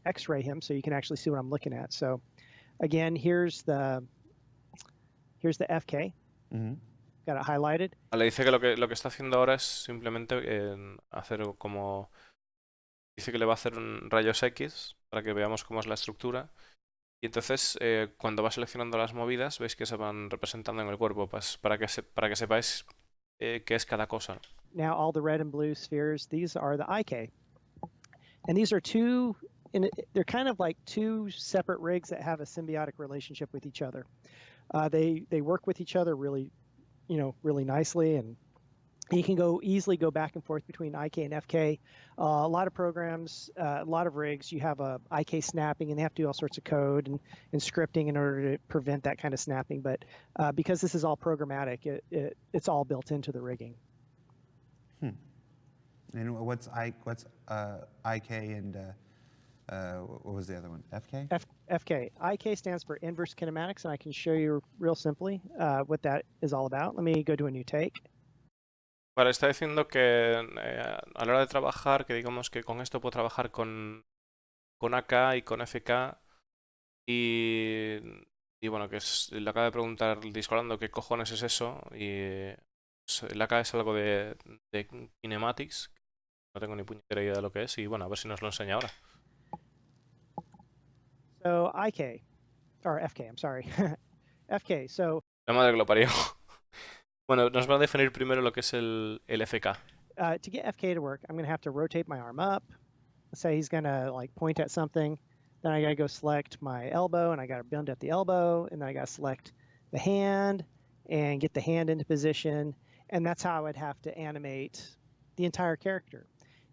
X-ray him so you can actually see what I'm looking at. So again, here's the FK. Mm-hmm. Got it highlighted. Le dice que lo que está haciendo ahora es simplemente hacer como... Dice que le va a hacer un rayos X para que veamos cómo es la estructura. Y entonces, cuando va seleccionando las movidas, veis que se van representando en el cuerpo, pues, para que sepáis qué es cada cosa. Now all the red and blue spheres, these are the IK. And these are they're kind of like two separate rigs that have a symbiotic relationship with each other. They work with each other really nicely, and you can easily go back and forth between IK and FK. A lot of programs, a lot of rigs, you have a IK snapping, and they have to do all sorts of code and scripting in order to prevent that kind of snapping. But because this is all programmatic, it's all built into the rigging. And what's IK and what was the other one? FK? FK. IK stands for inverse kinematics, and I can show you real simply what that is all about. Let me go to a new take. Vale, está diciendo que a la hora de trabajar, que digamos que con esto puedo trabajar con AK y con FK y bueno, que le acaba de preguntar Discolando qué cojones es eso y el AK es algo de kinematics, no tengo ni puñetera idea de lo que es y bueno, a ver si nos lo enseña ahora. So IK, or FK, I'm sorry. FK, so... La madre que lo parió. Bueno, nos va a definir primero lo que es el FK. To get FK to work, I'm going to have to rotate my arm up. Let's say he's going to like point at something. Then I got to go select my elbow, and I got to bend at the elbow, and then I got to select the hand and get the hand into position. And that's how I would have to animate the entire character.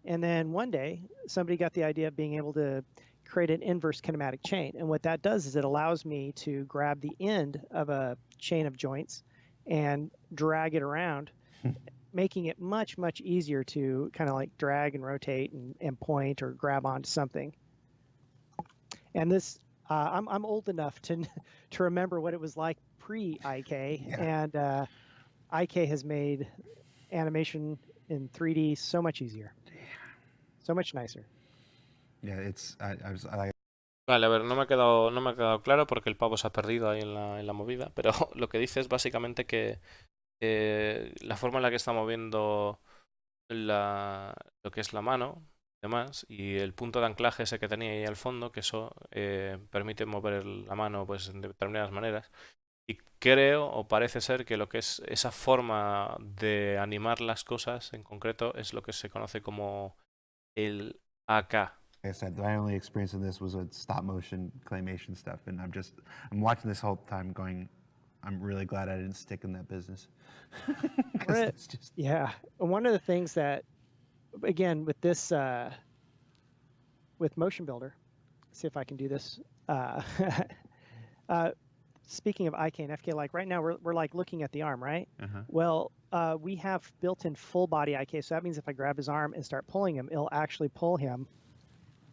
And then one day, somebody got the idea of being able to create an inverse kinematic chain. And what that does is it allows me to grab the end of a chain of joints and drag it around, making it much, much easier to kind of like drag and rotate and point or grab onto something. And this, I'm old enough to remember what it was like pre-IK, and IK has made animation in 3D so much easier, so much nicer. Yeah, Vale, a ver, no me ha quedado claro porque el pavo se ha perdido ahí en la movida, pero lo que dice es básicamente que la forma en la que está moviendo lo que es la mano y demás, y el punto de anclaje ese que tenía ahí al fondo, que eso permite mover la mano pues de determinadas maneras. Y creo, o parece ser, que lo que es esa forma de animar las cosas en concreto es lo que se conoce como el Acá. Like I said, my only experience in this was with stop motion claymation stuff, and I'm watching this whole time going, I'm really glad I didn't stick in that business. 'Cause it's just Yeah, one of the things that, again, with this with Motion Builder, see if I can do this. Speaking of IK and FK, like right now we're like looking at the arm, right? Well, we have built-in full body IK, so that means if I grab his arm and start pulling him, it'll actually pull him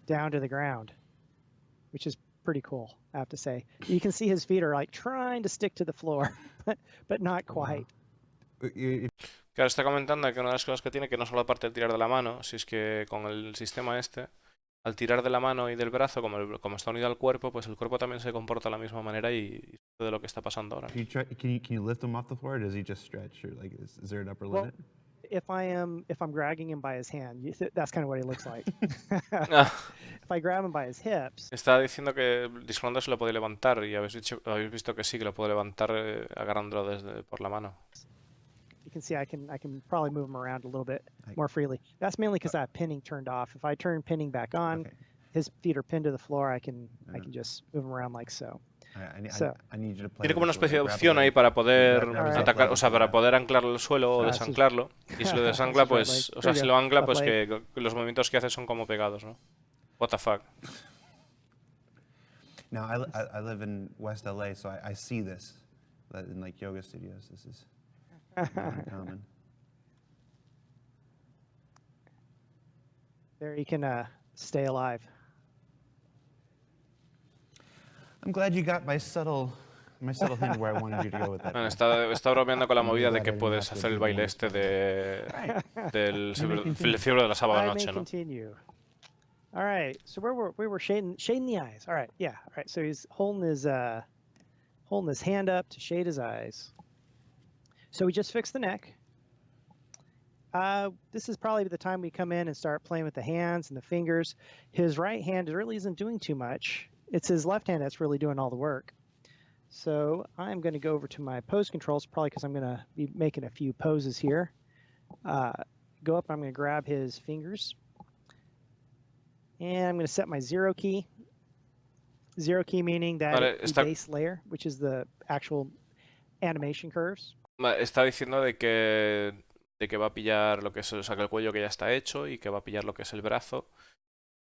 down to the ground, which is pretty cool, I have to say. You can see his feet are like trying to stick to the floor, but not quite. Claro, está comentando que una de las cosas que tiene que no solo aparte de tirar de la mano, si es que con el sistema este, al tirar de la mano y del brazo, como está unido al cuerpo, pues el cuerpo también se comporta de la misma manera y sucede lo que está pasando ahora. Can you lift him off the floor, or does he just stretch, or like is there an upper Well, limit? if I'm dragging him by his hand, that's kind of what he looks like. Ah, If I grab him by his hips, está diciendo que disclonando se lo puede levantar y habéis visto que sí, que lo puede levantar agarrándolo por la mano. you can see I can probably move him around a little bit more freely. That's mainly because I have pinning turned off. If I turn pinning back on, Okay. his feet are pinned to the floor. I can just move him around like so. I need you to play. Tiene como una this especie de grab a opción leg. ahí para poder Grab atacar, leg o sea, para and poder anclarlo al suelo o Ah, desanclarlo. Y si lo desancla, This is right pues, leg. o sea, There you si go. lo ancla, Left pues leg. que los movimientos que hace son como pegados, ¿no? What the fuck. Now I live in West LA, so I see this in like yoga studios. This is not uncommon. There you can stay alive. I'm glad you got my subtle hint where I wanted you to go with that. Bueno, está bromeando con la I'm movida glad de I que didn't puedes have to hacer el do baile more este stuff. del continue. fiebre de la sábado I may noche, ¿no? continue. All right, so we were shading the eyes. All right, yeah. All right, so he's holding his hand up to shade his eyes. So we just fixed the neck. This is probably the time we come in and start playing with the hands and the fingers. His right hand really isn't doing too much. It's his left hand that's really doing all the work. So I'm going to go over to my pose controls, probably because I'm going to be making a few poses here. Go up, I'm going to grab his fingers. And I'm going to set my 0 key. 0 key meaning that Vale, the base layer, which is the actual animation curves. Está diciendo de que va a pillar lo que es, o sea, que el cuello que ya está hecho y que va a pillar lo que es el brazo.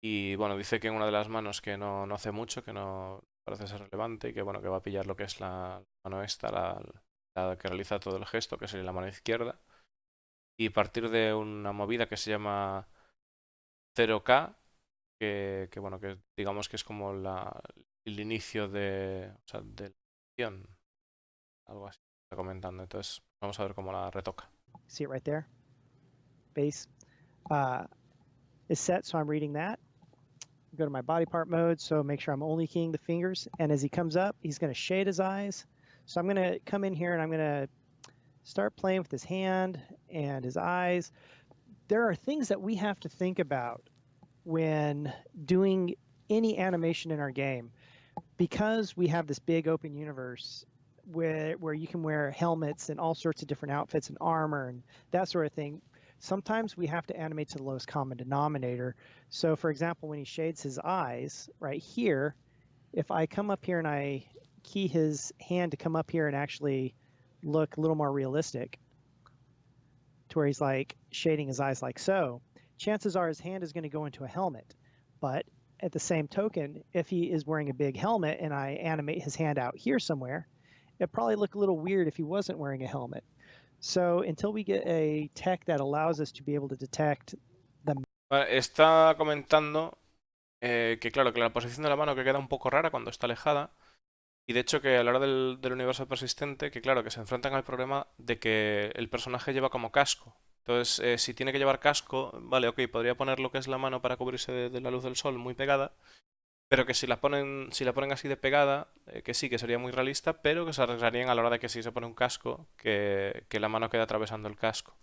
Y bueno, dice que en una de las manos que no hace mucho, que no parece ser relevante y que bueno, que va a pillar lo que es la mano esta, la que realiza todo el gesto, que sería la mano izquierda. Y partir de una movida que se llama 0K, que bueno, que digamos que es como el inicio de la acción. Algo así está comentando. Entonces vamos a ver cómo la retoca. See it right there? Base is set, so I'm reading that. Go to my body part mode, so make sure I'm only keying the fingers. And as he comes up, he's going to shade his eyes. So I'm going to come in here and I'm going to start playing with his hand and his eyes. There are things that we have to think about when doing any animation in our game. Because we have this big open universe where you can wear helmets and all sorts of different outfits and armor and that sort of thing. Sometimes we have to animate to the lowest common denominator. So for example, when he shades his eyes right here, if I come up here and I key his hand to come up here and actually look a little more realistic to where he's like shading his eyes like so, chances are his hand is going to go into a helmet. But at the same token, if he is wearing a big helmet and I animate his hand out here somewhere, it'd probably look a little weird if he wasn't wearing a helmet. So until we get a tech that allows us to be able to detect the... Está comentando que claro, que la posición de la mano que queda un poco rara cuando está alejada. Y de hecho que a la hora del universo persistente, que claro, que se enfrentan al problema de que el personaje lleva como casco. Entonces, si tiene que llevar casco, vale, ok, podría poner lo que es la mano para cubrirse de la luz del sol muy pegada. Pero que si la ponen así de pegada, que sí, que sería muy realista, pero que se arreglarían a la hora de que si se pone un casco, que la mano quede atravesando el casco.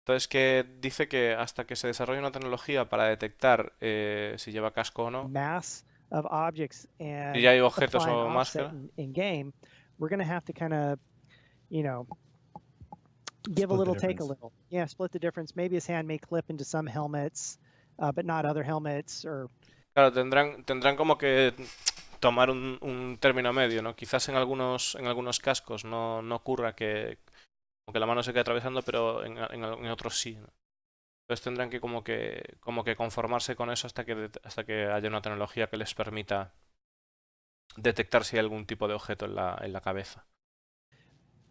Entonces que dice que hasta que se desarrolle una tecnología para detectar si lleva casco o no, mass of objects and si ya hay objetos apply an o offset máscara, in game, we're going to have to kind of, you know, give Split a the little, take a difference. little. Yeah, split the difference. Maybe his hand may clip into some helmets. but not other helmets or. Claro, tendrán como que tomar un término medio, ¿no? Quizás en algunos cascos no ocurra como que la mano se quede atravesando, pero en otros sí, ¿no? Entonces tendrán que como que conformarse con eso hasta que haya una tecnología que les permita detectar si hay algún tipo de objeto en la cabeza.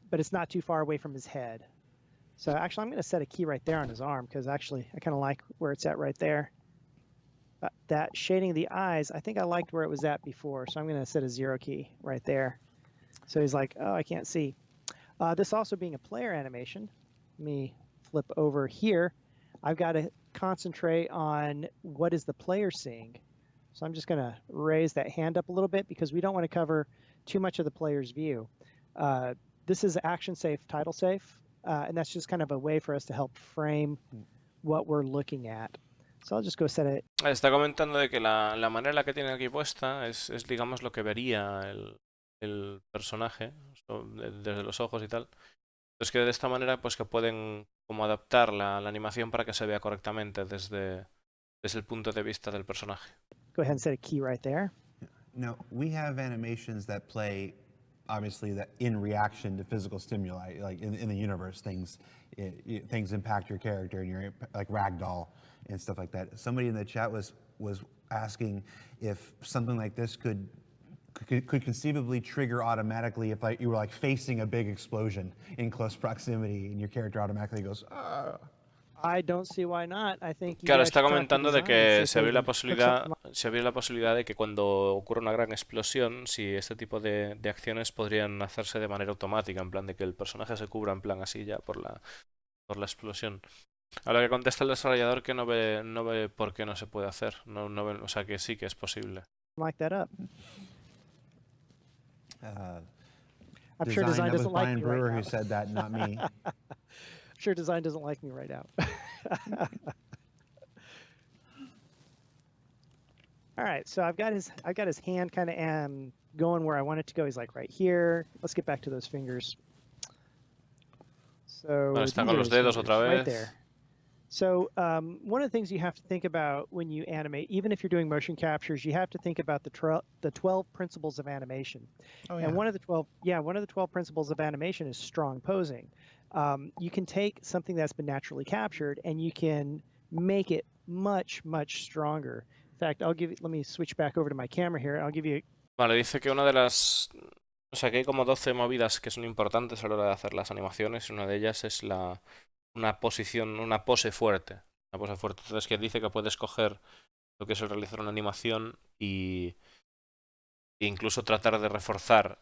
But it's not too far away from his head. So actually, I'm going to set a key right there on his arm because actually I kind of like where it's at right there. That shading of the eyes, I think I liked where it was at before, so I'm going to set a 0 key right there. So he's like, oh, I can't see. This also being a player animation, let me flip over here. I've got to concentrate on what is the player seeing. So I'm just going to raise that hand up a little bit because we don't want to cover too much of the player's view. This is action safe, title safe, and that's just kind of a way for us to help frame what we're looking at. So I'll just go set it. Está comentando de que la manera en la que tiene aquí puesta es digamos, lo que vería el personaje desde los ojos y tal. Entonces que de esta manera pues que pueden como adaptar la animación para que se vea correctamente desde el punto de vista del personaje. Go ahead and set a key right there. Now, we have animations that play, obviously, that in reaction to physical stimuli, like in the universe, things impact your character, and you're like ragdoll and stuff like that. Somebody in the chat was asking if something like this could conceivably trigger automatically if you were like facing a big explosion in close proximity, and your character automatically goes, ah. I don't see why not. I think you Claro, guys está should talk to comentando de design que and see if they can cook se abre la posibilidad de que cuando ocurra una gran explosión, si este tipo de acciones podrían hacerse de manera automática, en plan de que el personaje se cubra en plan así ya por la explosión. A lo que contesta el desarrollador que no ve por qué no se puede hacer. No ve, o sea que sí que es posible. like that up. I'm Design, sure design that was doesn't like Brian me Brewer right now. who said that, not me. I'm sure design doesn't like me right now. All right, so I've got his hand kind of going where I want it to go. He's like right here. Let's get back to those fingers. So Bueno, está con los dedos otra vez. right there. So one of the things you have to think about when you animate, even if you're doing motion captures, you have to think about the 12 principles of animation. Oh, yeah. And one of the 12 principles of animation is strong posing. You can take something that's been naturally captured and you can make it much, much stronger. In fact, let me switch back over to my camera here. I'll give you. Vale, dice que una de las... O sea, que hay como 12 movidas que son importantes a la hora de hacer las animaciones y una de ellas es una pose fuerte. Una pose fuerte. Entonces que dice que puedes coger lo que es el realizar una animación e incluso tratar de reforzar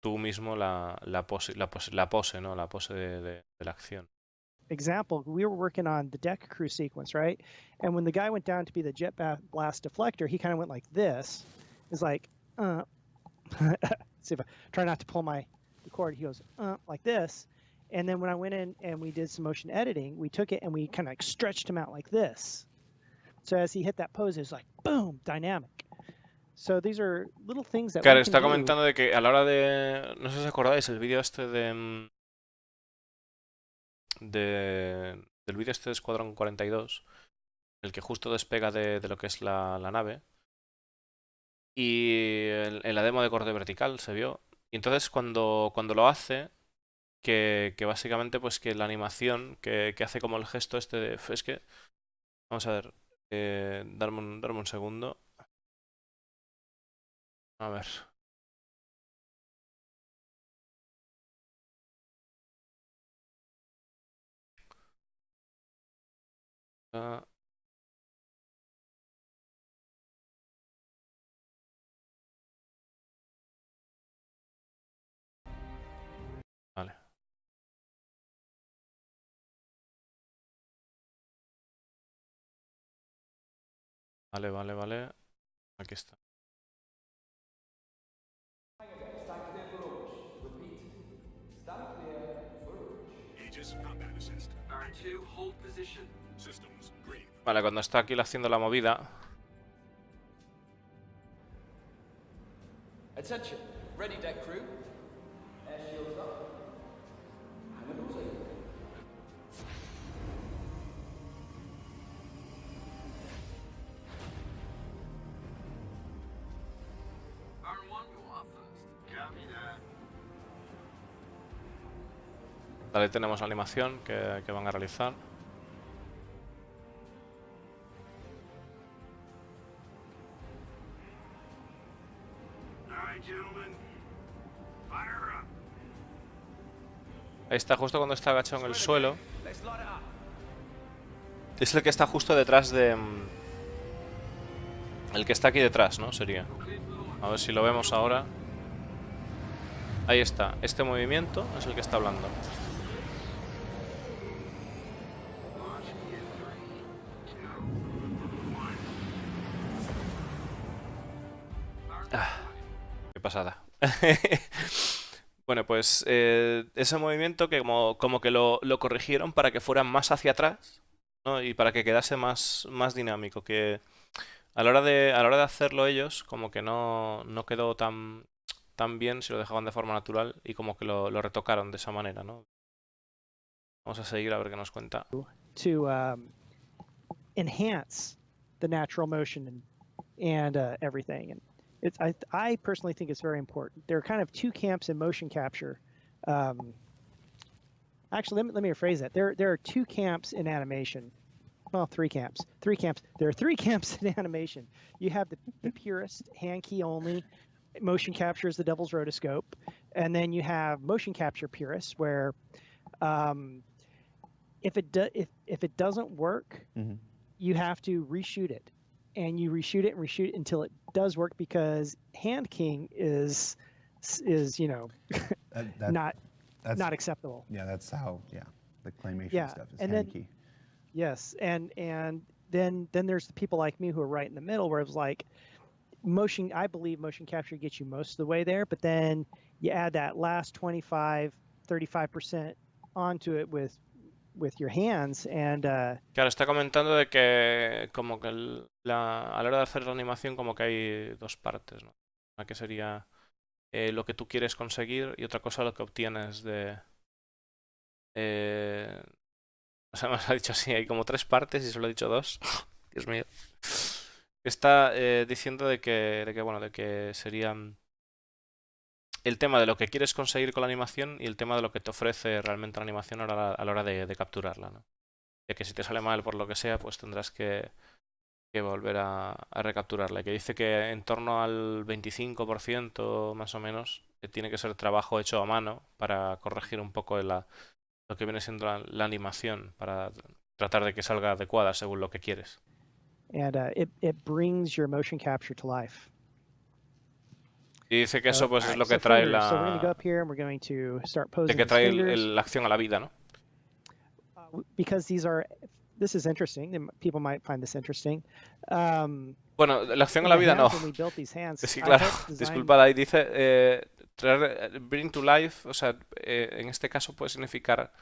tú mismo la pose, ¿no? La pose de la acción. Example, we were working on the deck crew sequence, right? And when the guy went down to be the jet blast deflector, he kind of went like this. It's like, see if I try not to pull the cord. He goes, like this. And then when I went in and we did some motion editing, we took it and we kind of like stretched him out like this. So as he hit that pose, it was like, boom, dynamic. So these are little things that Claro, we can está do. comentando de que a la hora de... No sé si os acordáis, el vídeo este del vídeo este de Escuadrón 42, el que justo despega de lo que es la nave, y en la demo de corte vertical se vio. Y entonces cuando lo hace, que básicamente pues que la animación que hace como el gesto este de... Es que... Vamos a ver, darme un segundo. A ver. Vale. Vale. Aquí está. Vale, cuando está aquí haciendo la movida. Attention, ready deck crew. Air shields up. Hangar doors open. Vale, tenemos la animación que van a realizar. Ahí está, justo cuando está agachado en el suelo. Es el que está justo detrás de... El que está aquí detrás, ¿no? Sería. A ver si lo vemos ahora. Ahí está. Este movimiento es el que está hablando. Ah, qué pasada. Bueno, pues ese movimiento que como que lo corrigieron para que fuera más hacia atrás, ¿no? Y para que quedase más dinámico. Que a la hora de hacerlo ellos, como que no quedó tan bien si lo dejaban de forma natural y como que lo retocaron de esa manera, ¿no? Vamos a seguir a ver qué nos cuenta. To enhance the natural motion and everything. And it's I personally think it's very important. There are kind of two camps in motion capture. Actually, let me rephrase that. There are two camps in animation. Well, three camps. There are three camps in animation. You have the purist, hand key only. Motion capture is the devil's rotoscope. And then you have motion capture purists where if it doesn't work, you have to reshoot it. And you reshoot it until it does work, because hand keying is not acceptable. Yeah, that's how the claymation stuff is hand key. Yes, and then there's the people like me who are right in the middle, where it's like I believe motion capture gets you most of the way there, but then you add that last 25-35% onto it with your hands and Claro, está comentando de que como que a la hora de hacer la animación como que hay dos partes, ¿no? Una que sería lo que tú quieres conseguir y otra cosa lo que obtienes de... O sea, me ha dicho así, hay como tres partes y solo he dicho dos. Dios mío. Está diciendo de que sería el tema de lo que quieres conseguir con la animación y el tema de lo que te ofrece realmente la animación a la hora de capturarla, ¿no? Ya que si te sale mal por lo que sea, pues tendrás que volver a recapturarla. Y que dice que en torno al 25% más o menos tiene que ser trabajo hecho a mano para corregir un poco lo que viene siendo la animación, para tratar de que salga adecuada según lo que quieres. And it brings your motion capture to life. Y dice que eso pues es lo que trae la... So we're going to go up here and we're going to start posing de que trae fingers. la acción a la vida, ¿no? Because this is interesting. People might find this interesting. Bueno, la acción a la vida no. Sí, claro. Disculpad, ahí dice traer, bring to life, o sea, en este caso puede significar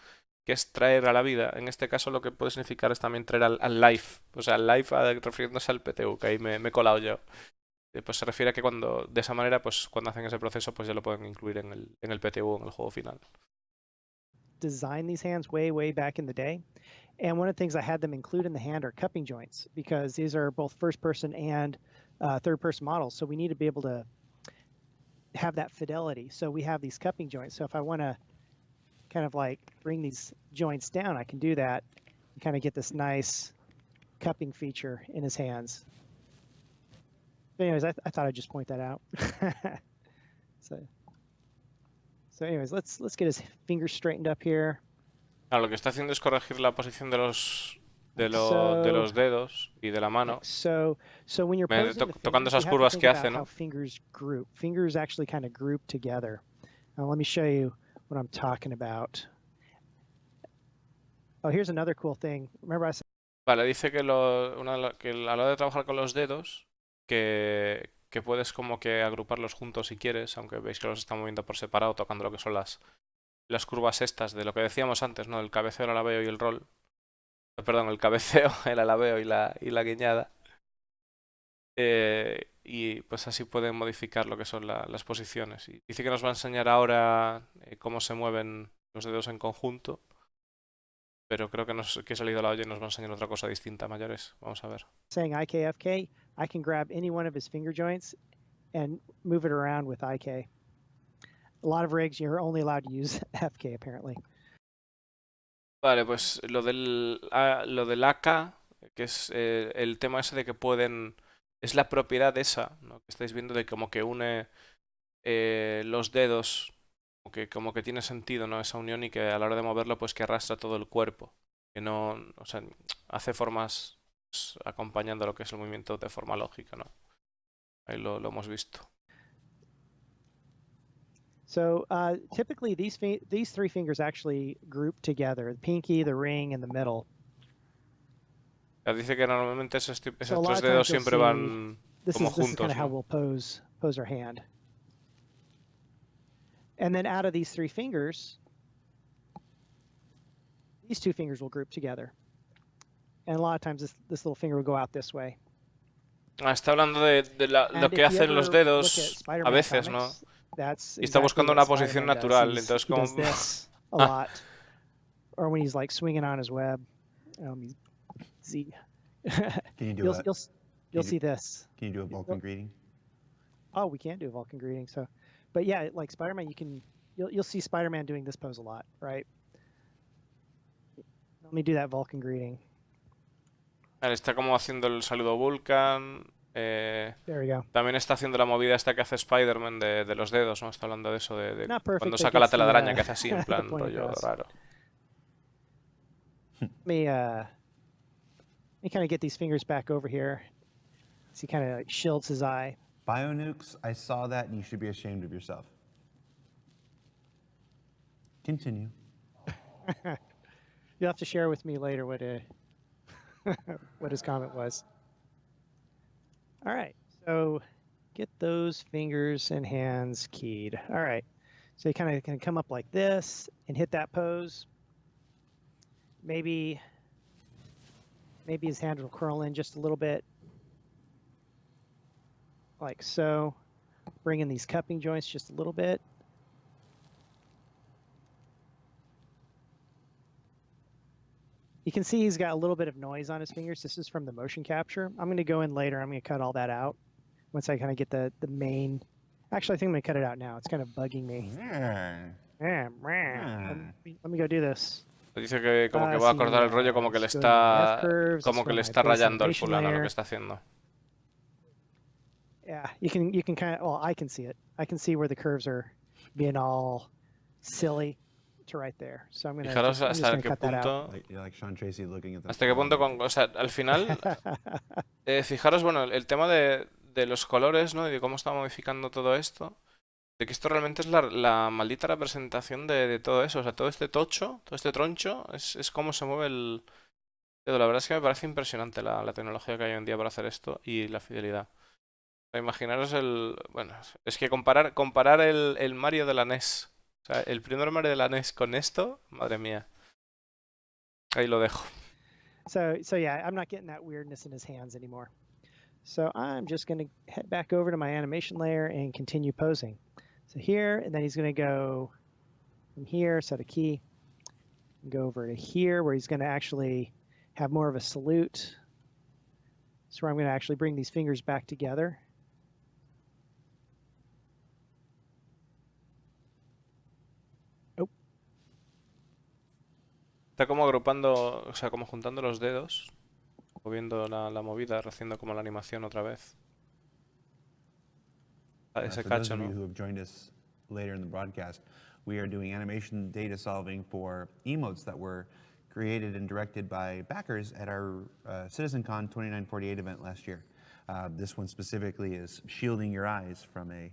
que es traer a la vida. En este caso lo que puede significar es también traer al life. O sea, al life refiriéndose al PTU, que ahí me he colado yo. Pues se refiere a que de esa manera, pues cuando hacen ese proceso, pues ya lo pueden incluir en el PTU, en el juego final. Design these hands way back in the day, and one of the things I had them include in the hand are cupping joints, because these are both first-person and third-person models, so we need to be able to have that fidelity. So we have these cupping joints. So if I want to kind of like bring these joints down, I can do that and kind of get this nice cupping feature in his hands. But anyways, I thought I'd just point that out. So anyways, let's get his fingers straightened up here. Claro, lo que está haciendo es corregir la posición de los dedos y de la mano. So when you're posing tocando esas curvas que hace, ¿no? Fingers actually kind of group together. Now let me show you what I'm talking about. Oh, here's another cool thing. Remember I said... Vale, dice que a la hora de trabajar con los dedos, que puedes como que agruparlos juntos si quieres, aunque veis que los está moviendo por separado, tocando lo que son las curvas estas de lo que decíamos antes, ¿no? El cabeceo, el alabeo y el roll. Perdón, el cabeceo, el alabeo y la guiñada. Y pues así pueden modificar lo que son las posiciones. Y dice que nos va a enseñar ahora cómo se mueven los dedos en conjunto. Pero creo que he salido a la olla y nos va a enseñar otra cosa distinta, mayores. Vamos a ver. Saying IKFK, I can grab any one of his finger joints and move it around with IK. A lot of rigs, you're only allowed to use FK apparently. Vale, pues lo del AK, que es el tema ese de que pueden... Es la propiedad esa, ¿no? Que estáis viendo de como que une los dedos, como que tiene sentido, ¿no? Esa unión y que a la hora de moverlo, pues que arrastra todo el cuerpo. Que no, o sea, hace formas pues, acompañando lo que es el movimiento de forma lógica, ¿no? Ahí lo hemos visto. So typically these three fingers actually group together: the pinky, the ring, and the middle. Ya dice que normalmente So a esos lot tres of dedos times you'll siempre see van this como is kind juntos, of how ¿no? we'll pose our hand. And then out of these three fingers, these two fingers will group together. And a lot of times this little finger will go out this way. Ah, está hablando de lo And que if you hacen los ever look at dedos a Spider-Man veces, ¿no? comics, that's Y está exactly buscando what una posición Spider-Man does. natural, entonces He does como... this a Ah, lot, or when he's like swinging on his web. Can you do You'll a you'll you'll do- see this. Can you do a Vulcan greeting? Oh, we can't do a Vulcan greeting. So, but yeah, like Spider-Man, you'll see Spider-Man doing this pose a lot, right? Let me do that Vulcan greeting. vale, está como haciendo el saludo Vulcan. There we go. También está haciendo la movida esta que hace Spider-Man de los dedos, ¿no? Está hablando de eso, de Not perfect, cuando but saca la gets the telaraña, que hace así, en the plan point rollo across. raro. Let me kind of get these fingers back over here. So he kind of like shields his eye. Bionukes, I saw that and you should be ashamed of yourself. Continue. You'll have to share with me later what what his comment was. All right, so get those fingers and hands keyed. All right, so you kind of can come up like this and hit that pose. Maybe his hand will curl in just a little bit, like so. Bring in these cupping joints just a little bit. You can see he's got a little bit of noise on his fingers. This is from the motion capture. I'm going to go in later. I'm going to cut all that out once I kind of get the main. Actually, I think I'm going to cut it out now. It's kind of bugging me. Let me go do this. Dice que como que va a cortar el rollo, como que le está rayando al fulano lo que está haciendo. Yeah, you can kind of. Well, I can see it. I can see where the curves are being all silly to right there. So I'm gonna. Fijaros I'm just hasta gonna qué cut that out. punto. Like Sean Tracy looking at the Hasta qué punto o sea, al final, fijaros, bueno, el tema de los colores, ¿no? Y de cómo está modificando todo esto. De que esto realmente es la maldita representación de todo eso. O sea, todo este tocho, todo este troncho, es cómo se mueve el dedo. La verdad es que me parece impresionante la tecnología que hay hoy en día para hacer esto y la fidelidad. O sea, imaginaros bueno, es que comparar el Mario de la NES. O sea, el primer Mario de la NES con esto, madre mía. Ahí lo dejo. So yeah, I'm not getting that weirdness in his hands anymore. So I'm just going to head back over to my animation layer and continue posing. So here, and then he's going to go from here, set a key, and go over to here where he's going to actually have more of a salute. So where I'm going to actually bring these fingers back together. Oh. Está como agrupando, o sea, como juntando los dedos. O viendo la movida, haciendo como la animación otra vez. Ese For those cacho, of you ¿no? who have joined us later in the broadcast, we are doing animation data solving for emotes that were created and directed by backers at our CitizenCon 2948 event last year. This one specifically is shielding your eyes from a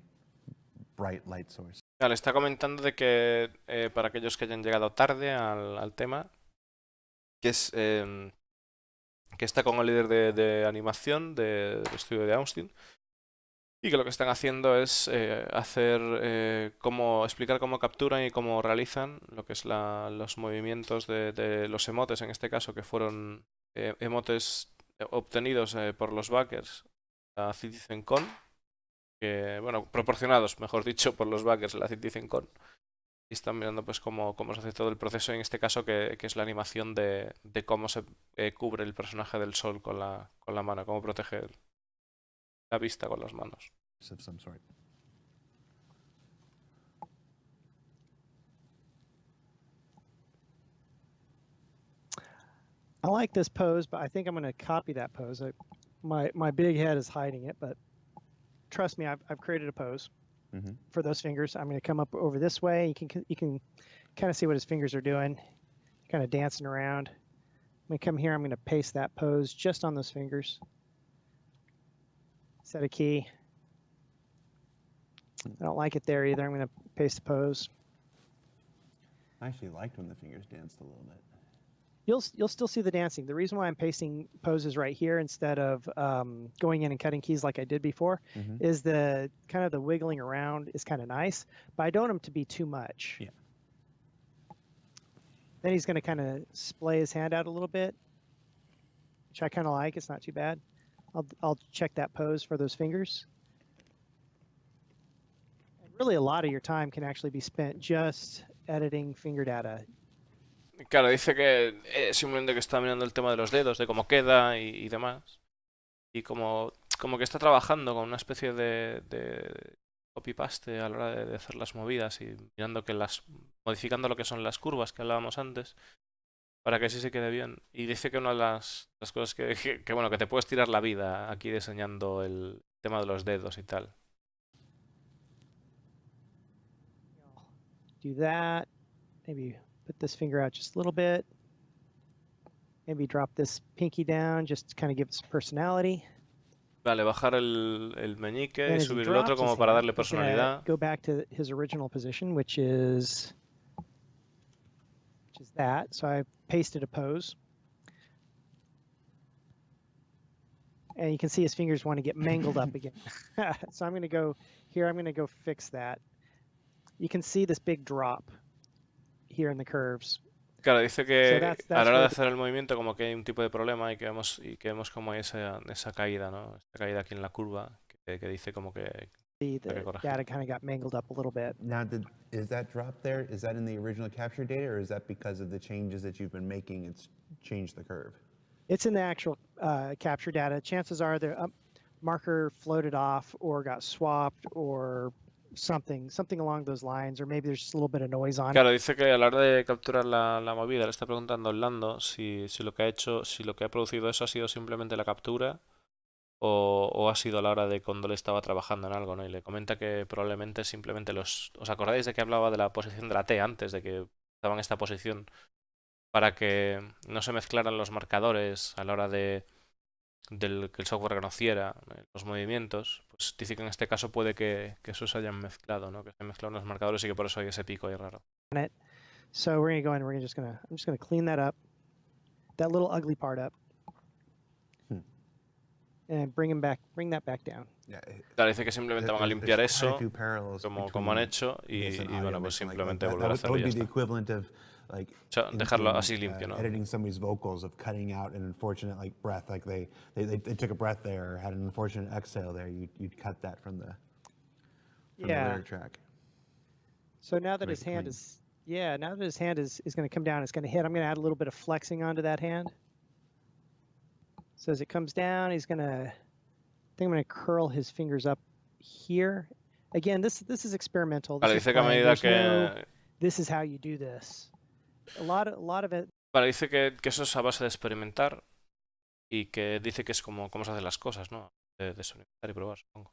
bright light source. Le está comentando de que para aquellos que hayan llegado tarde al tema, que es que está con el líder de animación del estudio de Austin y que lo que están haciendo es explicar cómo capturan y cómo realizan lo que es los movimientos de los emotes, en este caso, que fueron emotes obtenidos por los backers a CitizenCon, bueno, proporcionados, mejor dicho, por los backers en la CitizenCon. Y están mirando pues cómo se hace todo el proceso, en este caso que es la animación de cómo se cubre el personaje del sol con la mano, cómo protege la vista con las manos. Of some sort. I like this pose, but I think I'm going to copy that pose. My big head is hiding it, but trust me, I've created a pose for those fingers. I'm going to come up over this way. You can kind of see what his fingers are doing, kind of dancing around. I'm going to come here. I'm going to paste that pose just on those fingers. Set a key. I don't like it there either. I'm going to paste the pose. I actually liked when the fingers danced a little bit. You'll still see the dancing. The reason why I'm pasting poses right here instead of going in and cutting keys like I did before is the kind of the wiggling around is kind of nice, but I don't want him to be too much. Yeah. Then he's going to kind of splay his hand out a little bit, which I kind of like. It's not too bad. I'll check that pose for those fingers. And really, a lot of your time can actually be spent just editing finger data. Claro, dice que simplemente que está mirando el tema de los dedos, de cómo queda y demás. Y como que está trabajando con una especie de copy-paste a la hora de hacer las movidas y mirando que modificando lo que son las curvas que hablábamos antes, para que así se quede bien. Y dice que una de las cosas que bueno, que te puedes tirar la vida aquí diseñando el tema de los dedos y tal. Do that. Maybe put this finger out just a little bit. Maybe drop this pinky down just to kind of give it some personality. Vale, bajar el meñique And y as he subir el otro drops como his para hand, darle he's gonna personalidad. go back to his original position, which is that. So I pasted a pose. And you can see his fingers want to get mangled up again. So I'm going to go here. I'm going to go fix that. You can see this big drop here in the curves. Claro, dice que So that's a la hora de where hacer el movimiento como que hay un tipo de problema y que vemos como hay esa caída, ¿no? Esa caída aquí en la curva que dice como que the corregir. data kind of got mangled up a little bit. Now, is that drop there, is that in the original capture data, or is that because of the changes that you've been making, it's changed the curve? It's in the actual capture data. Chances are the marker floated off or got swapped or something along those lines, or maybe there's just a little bit of noise on it. Claro, dice que a la hora de capturar la movida le está preguntando Orlando si lo que ha producido eso ha sido simplemente la captura o ha sido a la hora de cuando le estaba trabajando en algo, ¿no? Y le comenta que probablemente simplemente ¿Os acordáis de que hablaba de la posición de la T antes, de que estaba en esta posición para que no se mezclaran los marcadores a la hora que el software reconociera los movimientos? Pues dice que en este caso puede que eso se hayan mezclado, ¿no? Que se han mezclado los marcadores y que por eso hay ese pico ahí raro. So we're gonna go in. I'm just gonna clean that up, that little ugly part up, and bring that back down. Yeah, Claro, dice que simplemente van a limpiar eso, quite a few parallels como han between hecho, y this and audio bueno, pues mixing, simplemente that volver a would hacerlo y ya be the está. equivalent of like O sea, dejarlo in, así limpio, ¿no? editing somebody's vocals, of cutting out an unfortunate like breath, like they took a breath there or had an unfortunate exhale there. You'd cut that from the lyric track. So now that Make his it hand clean. is going to come down, it's going to hit. I'm going to add a little bit of flexing onto that hand. So as it comes down, I think I'm going to curl his fingers up here. Again, this is experimental. Vale, This is dice que a playing. medida There's no, this is how you do this. A lot of it. Vale, dice que eso es a base de experimentar y que dice que es como se hacen las cosas, ¿no? De experimentar y probar, supongo.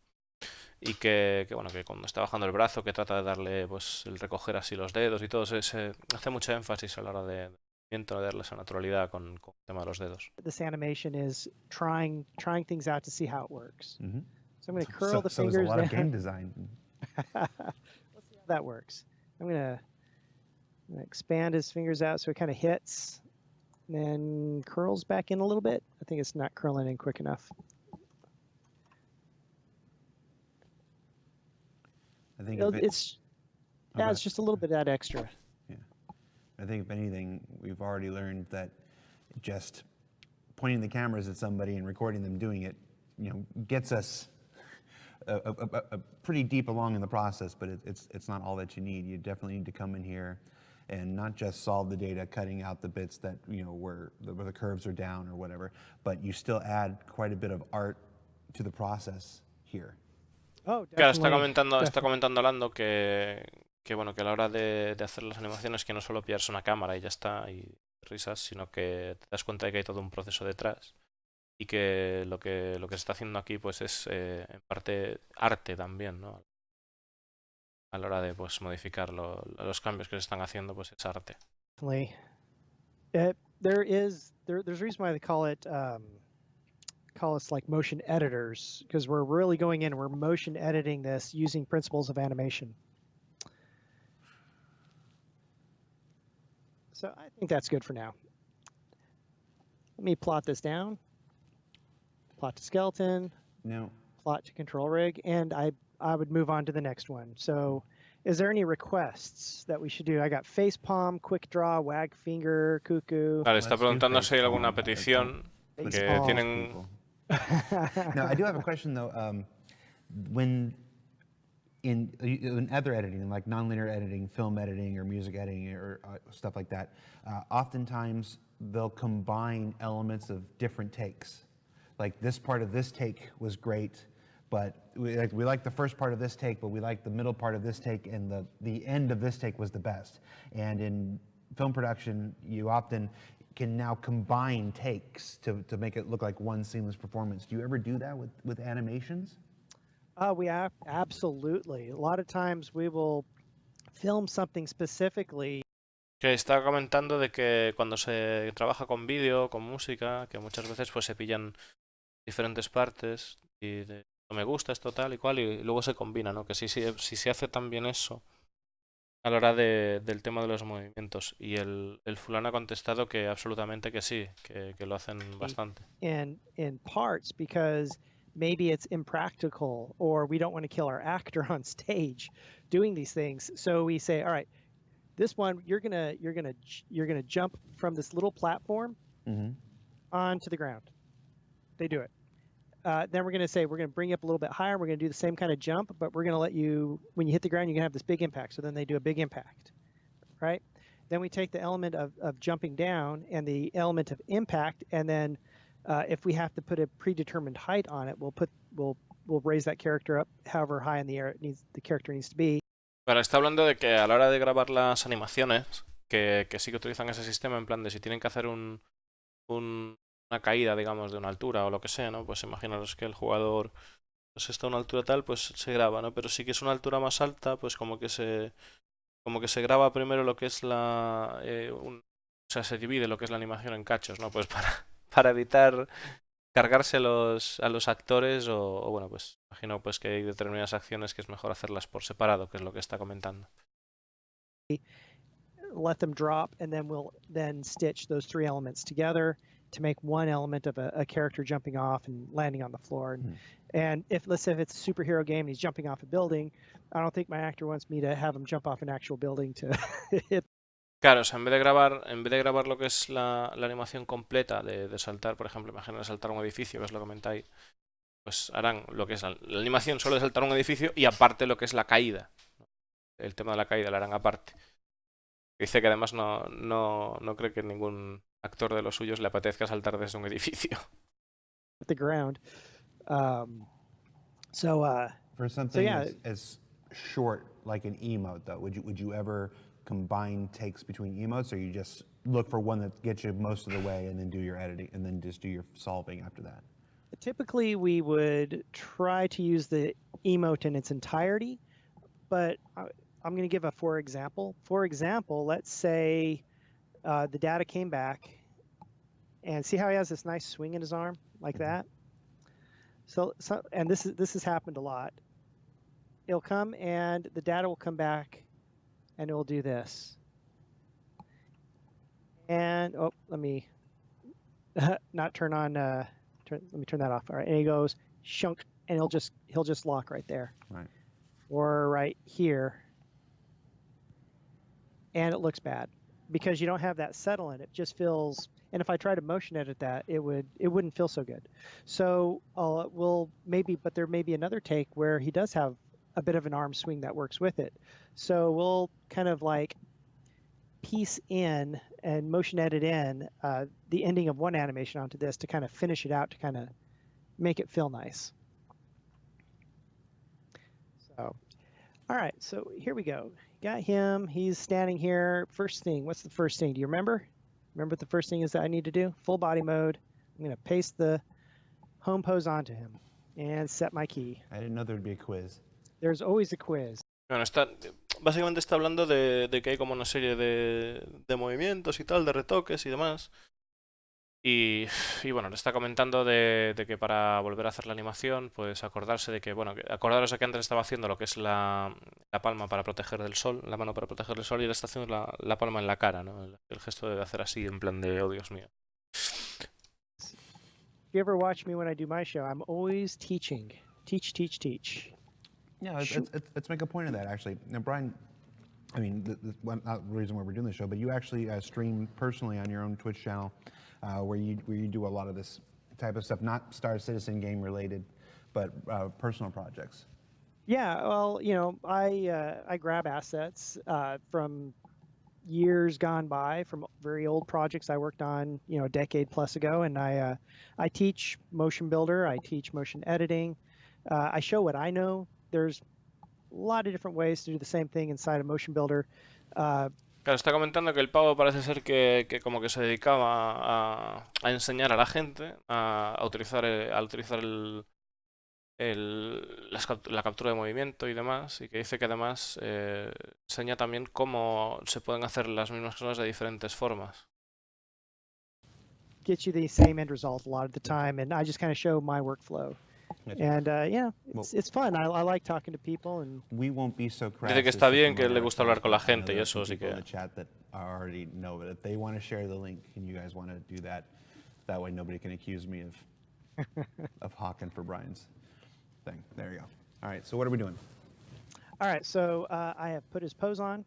Y que bueno, que cuando está bajando el brazo, que trata de darle, pues, el recoger así los dedos y todo, se hace mucho énfasis a la hora de movimiento, de darle esa naturalidad con el tema de los dedos. This animation is trying things out to see how it works. Mm-hmm. So I'm going to curl the so is fingers a lot of down. game design. Let's see how that works. I'm gonna expand his fingers out so it kind of hits, and then curls back in a little bit. I think it's not curling in quick enough. I think It's just a little bit of that extra. Yeah, I think if anything, we've already learned that just pointing the cameras at somebody and recording them doing it, gets us a pretty deep along in the process, but it's not all that you need. You definitely need to come in here and not just solve the data, cutting out the bits that where the curves are down or whatever, but you still add quite a bit of art to the process here. Oh, Claro, definitely. está comentando Lando que bueno, que a la hora de hacer las animaciones que no solo pillarse una cámara y ya está, y risas, sino que te das cuenta de que hay todo un proceso detrás y que lo que se está haciendo aquí pues es en parte arte también, ¿no? A la hora de pues modificar los cambios que se están haciendo, pues es arte. Definitely. There's a reason why they call us like motion editors, because we're really going in and we're motion editing this using principles of animation. So I think that's good for now. Let me plot this down. Plot to skeleton, Now, plot to control rig, and I would move on to the next one. So is there any requests that we should do? I got face palm, quick draw, wag finger, cuckoo. Vale, está let's do preguntando si hay face alguna palm. petición Put Face que palm. tienen. people. Now, I do have a question though. When in other editing, like nonlinear editing, film editing, or music editing, or stuff like that, oftentimes they'll combine elements of different takes. Like this part of this take was great, but we like the first part of this take, but we like the middle part of this take, and the end of this take was the best. And in film production, you often can now combine takes to make it look like one seamless performance. Do you ever do that with animations? We absolutely. A lot of times we will film something specifically. Que está comentando de que cuando se trabaja con vídeo, con música, que muchas veces pues se pillan diferentes partes y de esto me gusta, esto tal y cual, y luego se combina, ¿no? Que si se hace también eso a la hora del tema de los movimientos. Y el fulano ha contestado que absolutamente que sí, que lo hacen bastante. in parts because maybe it's impractical or we don't want to kill our actor on stage doing these things. So we say, all right, this one you're gonna jump from this little platform onto the ground. They do it. Then we're gonna say we're gonna bring you up a little bit higher. We're gonna do the same kind of jump, but we're gonna let you, when you hit the ground, you're gonna have this big impact. So then they do a big impact, right? Then we take the element of jumping down and the element of impact, and then if we have to put a predetermined height on it, we'll raise that character up however high in the air the character needs to be. Bueno, está hablando de que a la hora de grabar las animaciones, que sí que utilizan ese sistema en plan de si tienen que hacer una caída, digamos, de una altura o lo que sea, ¿no? Pues imaginaros que el jugador pues está a una altura tal, pues se graba, ¿no? Pero sí que es una altura más alta, pues como que se graba primero lo que es o sea, se divide lo que es la animación en cachos, ¿no? Pues para evitar cargarse a los actores o bueno, pues imagino pues que hay determinadas acciones que es mejor hacerlas por separado, que es lo que está comentando. Let them drop, and then we'll then stitch those three elements together to make one element of a character jumping off and landing on the floor. And let's say if it's a superhero game and he's jumping off a building, I don't think my actor wants me to have him jump off an actual building to hit. Claro, o sea, en vez de grabar lo que es la animación completa de saltar, por ejemplo, imagina saltar un edificio, que es lo que comentáis, pues harán lo que es la animación solo de saltar un edificio y aparte lo que es la caída. El tema de la caída lo harán aparte. Dice que además no cree que ningún actor de los suyos le apetezca saltar desde un edificio. The ground. For something so yeah. as short like an emote, though, would you ever combine takes between emotes, or you just look for one that gets you most of the way and then do your editing and then just do your solving after that? Typically, we would try to use the emote in its entirety, but I'm going to give a for example. For example, let's say the data came back, and see how he has this nice swing in his arm like that. So and this has happened a lot. It'll come and the data will come back, and it will do this. And let me not turn on. Let me turn that off. All right, and he goes shunk, and he'll just lock right there. Right. Or right here. And it looks bad because you don't have that settle in it. Just feels, and if I try to motion edit that, it wouldn't feel so good. So but there may be another take where he does have a bit of an arm swing that works with it. So we'll kind of like piece in and motion edit in the ending of one animation onto this to kind of finish it out, to kind of make it feel nice. So, all right, so here we go. Got him. He's standing here. First thing, what's the first thing? Do you remember? Remember what the first thing is that I need to do? Full body mode. I'm going to paste the home pose onto him and set my key. I didn't know there'd be a quiz. There's always a quiz. Bueno, básicamente está hablando de que hay como una serie de movimientos y tal, de retoques y demás. Y bueno, le está comentando de que para volver a hacer la animación, pues acordarse de que, bueno, acordaros de que antes estaba haciendo lo que es la palma para proteger del sol, la mano para proteger del sol, y él está haciendo la palma en la cara, ¿no? El gesto de hacer así, en plan de, oh Dios mío. If you ever watch me when I do my show, I'm always teaching. Teach. Yeah, let's make a point of that, actually. Now, Brian, I mean, not the reason why we're doing the show, but you actually stream personally on your own Twitch channel where you do a lot of this type of stuff, not Star Citizen game related, but personal projects. Yeah, well, you know, I grab assets from years gone by, from very old projects I worked on, you know, a decade plus ago, and I teach motion builder, I teach motion editing, I show what I know. There's a lot of different ways to do the same thing inside a motion builder. Claro, está comentando que el pavo parece ser que como que se dedicaba a enseñar a la gente a utilizar la captura de movimiento y demás, y que dice que además enseña también cómo se pueden hacer las mismas cosas de diferentes formas. Get you the same end result a lot of the time, and I just kind of show my workflow. And yeah, it's fun. I like talking to people, and we won't be so crass. Dice que está bien, que le gusta hablar con la gente y eso, así que. In the chat that already know, but if they want to share the link and you guys want to do that, that way nobody can accuse me of hawking for Brian's thing. There you go. All right, so what are we doing? All right, so I have put his pose on.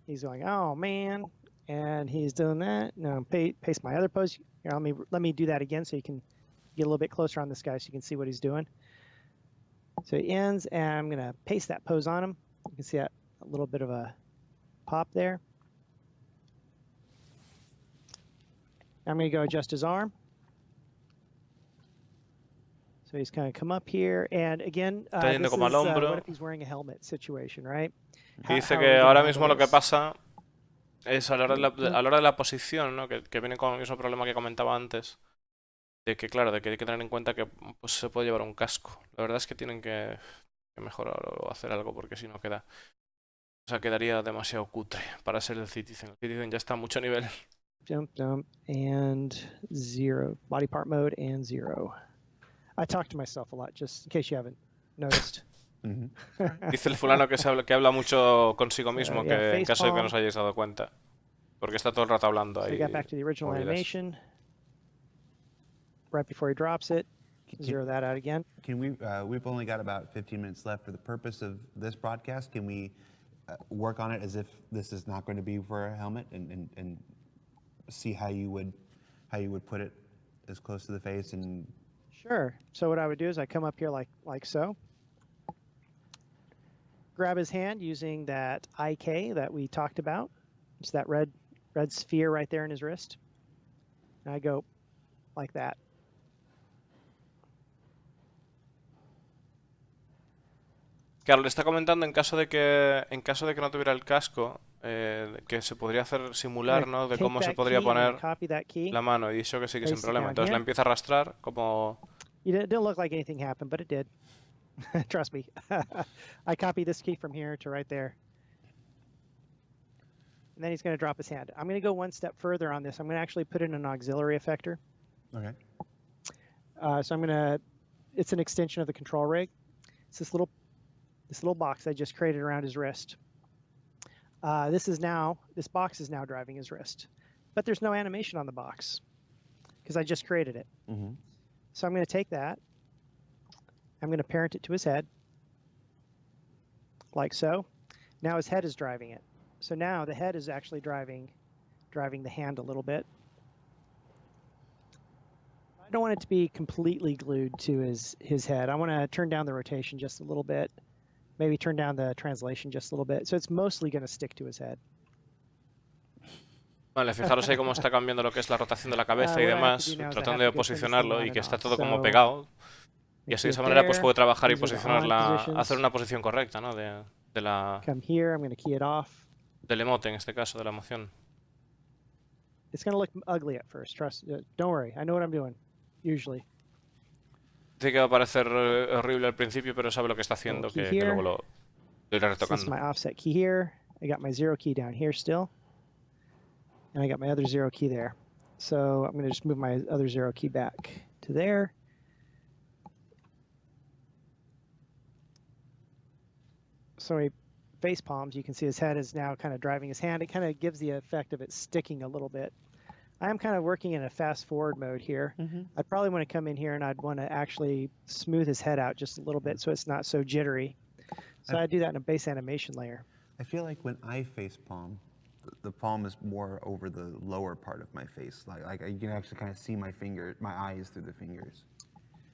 He's going, oh man, and he's doing that. Now paste my other pose. Here, let me do that again so you can get a little bit closer on this guy so you can see what he's doing. So he ends, and I'm going to paste that pose on him. You can see a little bit of a pop there. I'm going to go adjust his arm. So he's going to come up here, and again, this is what if he's wearing a helmet situation, right? Dice que ahora mismo lo que pasa es a la hora de la posición, ¿no? Que viene con el mismo problema que comentaba antes. De que, claro, de que hay que tener en cuenta que pues, se puede llevar un casco. La verdad es que tienen que mejorar o hacer algo, porque si no quedaría demasiado cutre para ser el Citizen. El Citizen ya está a mucho nivel. Jump, and 0. Body part mode and 0. I talk to myself a lot, just in case you haven't noticed. Dice el fulano que habla mucho consigo mismo, que en caso de que no os hayáis dado cuenta. Porque está todo el rato hablando ahí. So we got back to the original animation. Right before he drops it, zero that out again. Can we've only got about 15 minutes left for the purpose of this broadcast. Can we work on it as if this is not going to be for a helmet and see how you would put it as close to the face? And sure. So what I would do is I come up here like so. Grab his hand using that IK that we talked about. It's that red sphere right there in his wrist. And I go like that. Claro, le está comentando en caso de que no tuviera el casco, que se podría simular, ¿no? De cómo se podría poner la mano, y eso que sí que sin problema. Entonces la empieza a arrastrar como. It didn't look like anything happened, but it did. Trust me. I copied this key from here to right there. And then he's going to drop his hand. I'm going to go one step further on this. I'm going to actually put in an auxiliary effector. Okay. So it's an extension of the control rig. It's this little box I just created around his wrist. This box is now driving his wrist, but there's no animation on the box because I just created it. Mm-hmm. So I'm going to take that. I'm going to parent it to his head, like so. Now his head is driving it. So now the head is actually driving the hand a little bit. I don't want it to be completely glued to his head. I want to turn down the rotation just a little bit. Maybe turn down the translation just a little bit. So it's mostly going to stick to his head. Vale, fijaros ahí cómo está cambiando lo que es la rotación de la cabeza y demás, tratando de posicionarlo y que está todo como pegado. Y así de esa manera pues puede trabajar y posicionarla, hacer una posición correcta, ¿no? De la. Come here, I'm going to key it off. Del emote en este caso, de la emoción. It's going to look ugly at first. Trust. Don't worry. I know what I'm doing. Usually. Dice que va a parecer horrible al principio, pero sabe lo que está haciendo, key que luego here. lo irá This is retocando. my offset key here. I got my 0 key down here still. And I got my other 0 key there. So I'm going to just move my other 0 key back to there. So he face palms, you can see his head is now kind of driving his hand. It kind of gives the effect of it sticking a little bit. I am kind of working in a fast forward mode here. I'd probably want to come in here and I'd want to actually smooth his head out just a little bit so it's not so jittery. So I do that in a base animation layer. I feel like when I face palm, the palm is more over the lower part of my face. Like you can actually kind of see my eyes through the fingers.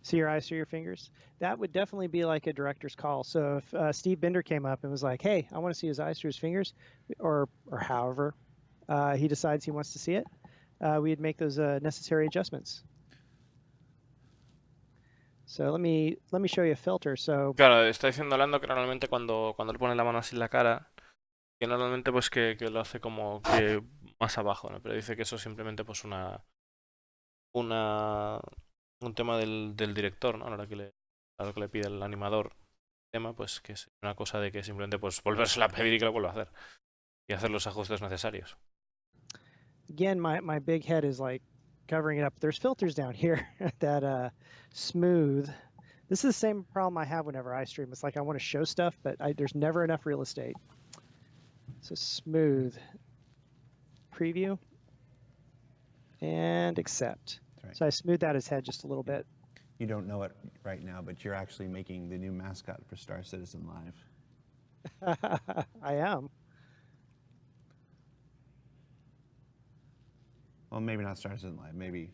See your eyes through your fingers? That would definitely be like a director's call. So if Steve Bender came up and was like, hey, I want to see his eyes through his fingers, or however he decides he wants to see it, we'd make those necessary adjustments. So let me show you a filter. So Claro, está diciendo Lando que normalmente cuando le pone la mano así en la cara, que normalmente pues que lo hace como que más abajo, ¿no? Pero dice que eso es simplemente pues un tema del director, ¿no? A la que le pide el animador tema, pues que es una cosa de que simplemente pues volvérsela a pedir y que lo vuelva a hacer. Y hacer los ajustes necesarios. Again, my big head is like covering it up. There's filters down here that smooth. This is the same problem I have whenever I stream. It's like I want to show stuff, but there's never enough real estate. So smooth. Preview. And accept. Right. So I smoothed out his head just a little bit. You don't know it right now, but you're actually making the new mascot for Star Citizen Live. I am. Well, maybe not Star Citizen Live. Maybe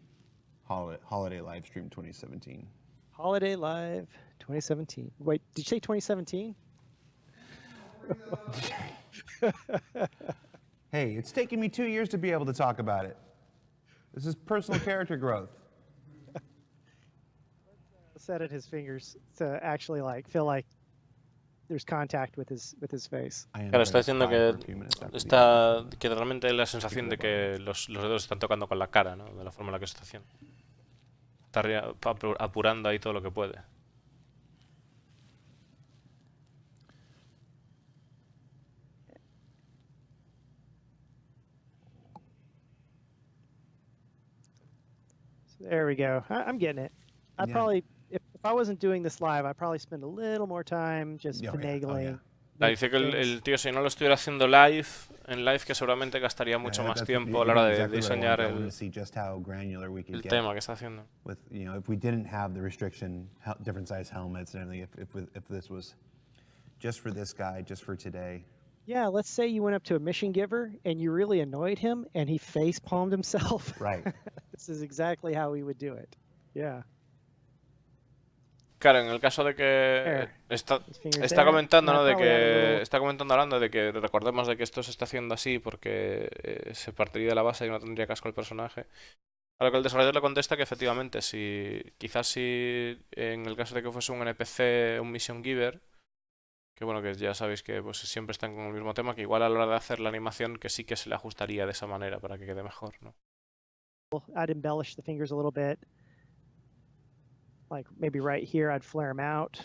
Holiday Live Stream 2017. Holiday Live 2017. Wait, did you say 2017? Hey, it's taken me 2 years to be able to talk about it. This is personal character growth. Set at his fingers to actually like feel like there's contact with his face. Claro, está diciendo que realmente hay la sensación de que los dedos están tocando con la cara, ¿no? De la forma en la que se está haciendo. Está apurando ahí todo lo que puede. So there we go. I'm getting it. I'd probably, if I wasn't doing this live, I'd probably spend a little more time just finagling. Dice que el tío, si no lo estuviera haciendo en live, que seguramente gastaría mucho más tiempo a la hora de diseñar el tema que está haciendo. With, if we didn't have the restriction, different size helmets and everything, if this was just for this guy, just for today. Yeah, let's say you went up to a mission giver and you really annoyed him and he face palmed himself. Right. This is exactly how we would do it. Yeah. Claro, en el caso de que está comentando, ¿no? Está comentando hablando de que recordemos de que esto se está haciendo así porque se partiría de la base y no tendría casco el personaje. A lo que el desarrollador le contesta que efectivamente, quizás si en el caso de que fuese un NPC, un mission giver, que bueno, que ya sabéis que pues siempre están con el mismo tema, que igual a la hora de hacer la animación que sí que se le ajustaría de esa manera para que quede mejor, ¿no? I'd embellish the fingers a little bit. Like maybe right here, I'd flare them out.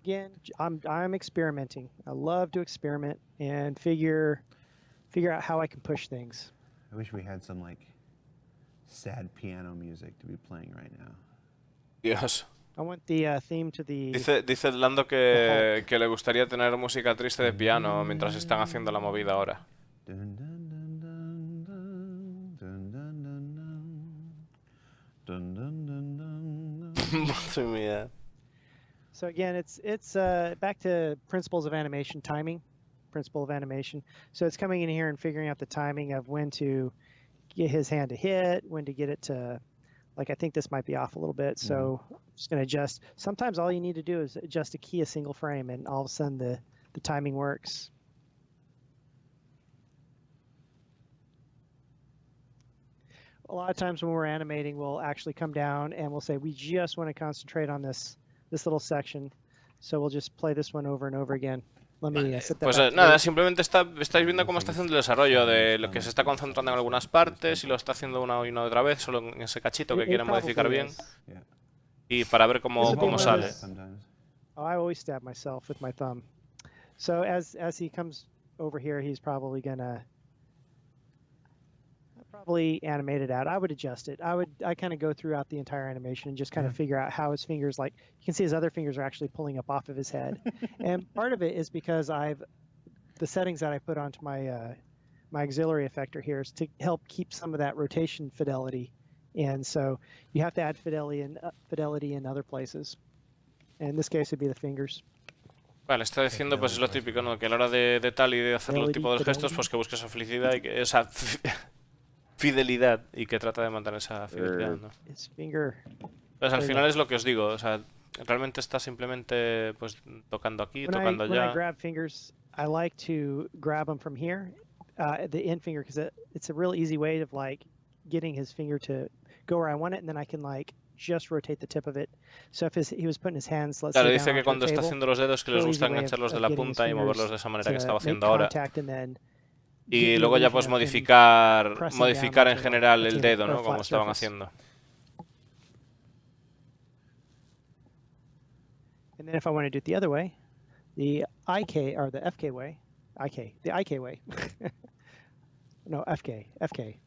Again, I'm experimenting. I love to experiment and figure out how I can push things. I wish we had some like sad piano music to be playing right now. Dios. I want the theme to the. Dice Lando que le gustaría tener música triste de piano mientras están haciendo la movida ahora. Madre mía. So again, it's back to principles of animation, principle of animation. So it's coming in here and figuring out the timing of when to get his hand to hit, when to get it to, like I think this might be off a little bit. So I'm just going to adjust. Sometimes all you need to do is adjust a key a single frame and all of a sudden the timing works. A lot of times when we're animating, we'll actually come down and we'll say, we just want to concentrate on this little section. So we'll just play this one over and over again. Let me set that Pues back nada, straight. simplemente estáis viendo cómo está haciendo el desarrollo de lo que se está concentrando en algunas partes y lo está haciendo una y una otra vez, solo en ese cachito que quiere modificar probably bien is. Yeah. y para ver This cómo, would be cómo one of sale. those- Sometimes. Oh, I always stab myself with my thumb. So as he comes over here, he's probably gonna probably animate it out. I would adjust it. I kind of go throughout the entire animation and just kind of figure out how his fingers, like you can see his other fingers are actually pulling up off of his head. And part of it is because the settings that I put onto my my auxiliary effector here is to help keep some of that rotation fidelity in. So you have to add fidelity in other places. And in this case, it'd be the fingers. Vale, está diciendo pues es lo típico, ¿no? Que a la hora de tal y de hacer el tipo de gestos, pues que busque esa felicidad y que esa fidelidad y que trata de mantener esa fidelidad, ¿no? His finger. Pues al final es lo que os digo, o sea, realmente está simplemente pues tocando aquí, tocando When I allá. grab fingers, I like to grab them from here, the end finger, because it's a real easy way of like getting his finger to go where I want it, and then I can like just rotate the tip of it. So if he was putting his hands, let's Claro, say dice down que onto cuando a está table, haciendo los dedos que les real gusta easy way engancharlos de of la getting his punta y moverlos fingers de esa manera que to estaba make haciendo ahora. contact and then Y give the luego ya illusion pues of him modificar pressing down en onto, general like, a el table dedo, or a ¿no? Como flat estaban surface. haciendo. And then if I want to do it the other way, the IK or the FK way, the IK way. No, FK,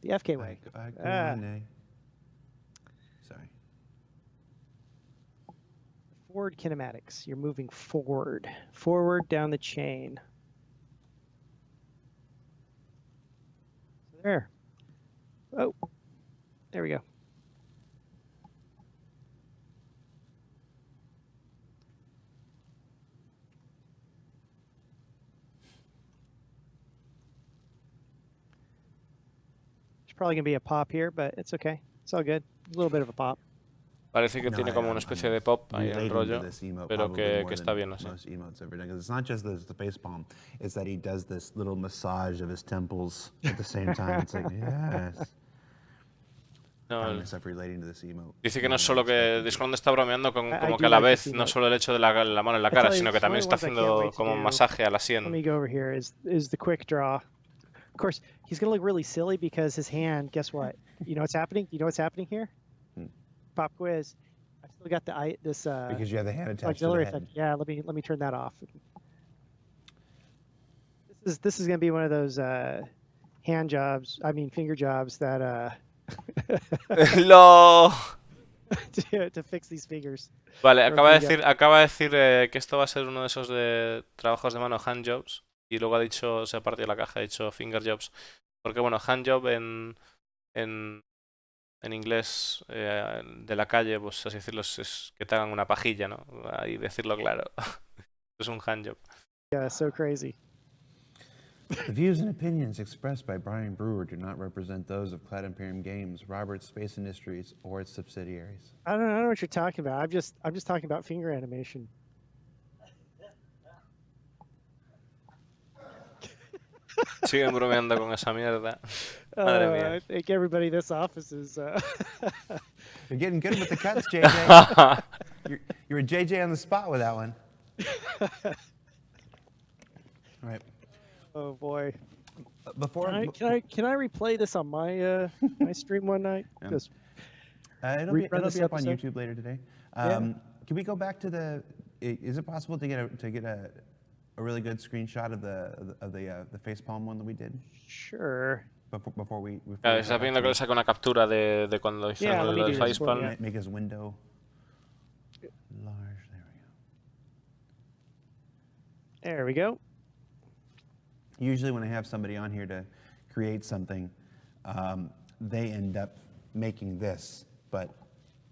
the FK way. Sorry. Forward kinematics. You're moving forward down the chain. So there. Oh, there we go. There's probably gonna be a pop here, but it's okay. It's all good. A little bit of a pop. Parece que No, tiene como una especie de pop ahí en el relating to rollo, this emote pero probably more que than está bien así. most emotes ever done, 'cause it's not just the face palm; it's that he does this little massage of his temples at the same time. It's like, yes. No, Find myself relating to this emote. dice que no more es than I solo que expected to. Discord está bromeando con I como do que a la like vez this no emote. solo el hecho de la mano en la I cara, tell you, sino que one también of está the ones I can't haciendo wait to como un do, masaje a la Let sien. me go over here. Is the quick draw. Of course, he's gonna look really silly because his hand. Guess what? You know what's happening? You know what's happening here? Pop quiz. I still got this Because you have the hand attached to the auxiliary head. effect. Yeah, let me turn that off. This is gonna be one of those hand jobs. I mean finger jobs that ¡Lo! to fix these fingers. Vale, Or acaba de decir que esto va a ser uno de esos de trabajos de mano, hand jobs, y luego ha dicho, se ha partido la caja, ha dicho finger jobs, porque bueno, hand job en inglés de la calle, pues así decirlo, es que te hagan una pajilla, ¿no? Ahí decirlo claro. Es un hand job. Yeah, so crazy. The views and opinions expressed by Brian Brewer do not represent those of Cloud Imperium Games, Roberts Space Industries, or its subsidiaries. I don't know what you're talking about. I'm just talking about finger animation. Siguen bromeando con esa mierda. Madre mía. I think everybody in this office is. You're getting good with the cuts, JJ. You're a JJ on the spot with that one. All right. Oh boy. Before Can I replay this on my my stream one night? Yeah. Just it'll rerun be this up on episode? YouTube later today. Yeah. Can we go back to is it possible to get a really good screenshot of the facepalm one that we did Sure. before we Claro, está pidiendo que le saque una captura de cuando Yeah, hicieron let me el do this for facepalm. you. make his window large? There we go. There we go. Usually when I have somebody on here to create something, they end up making this, but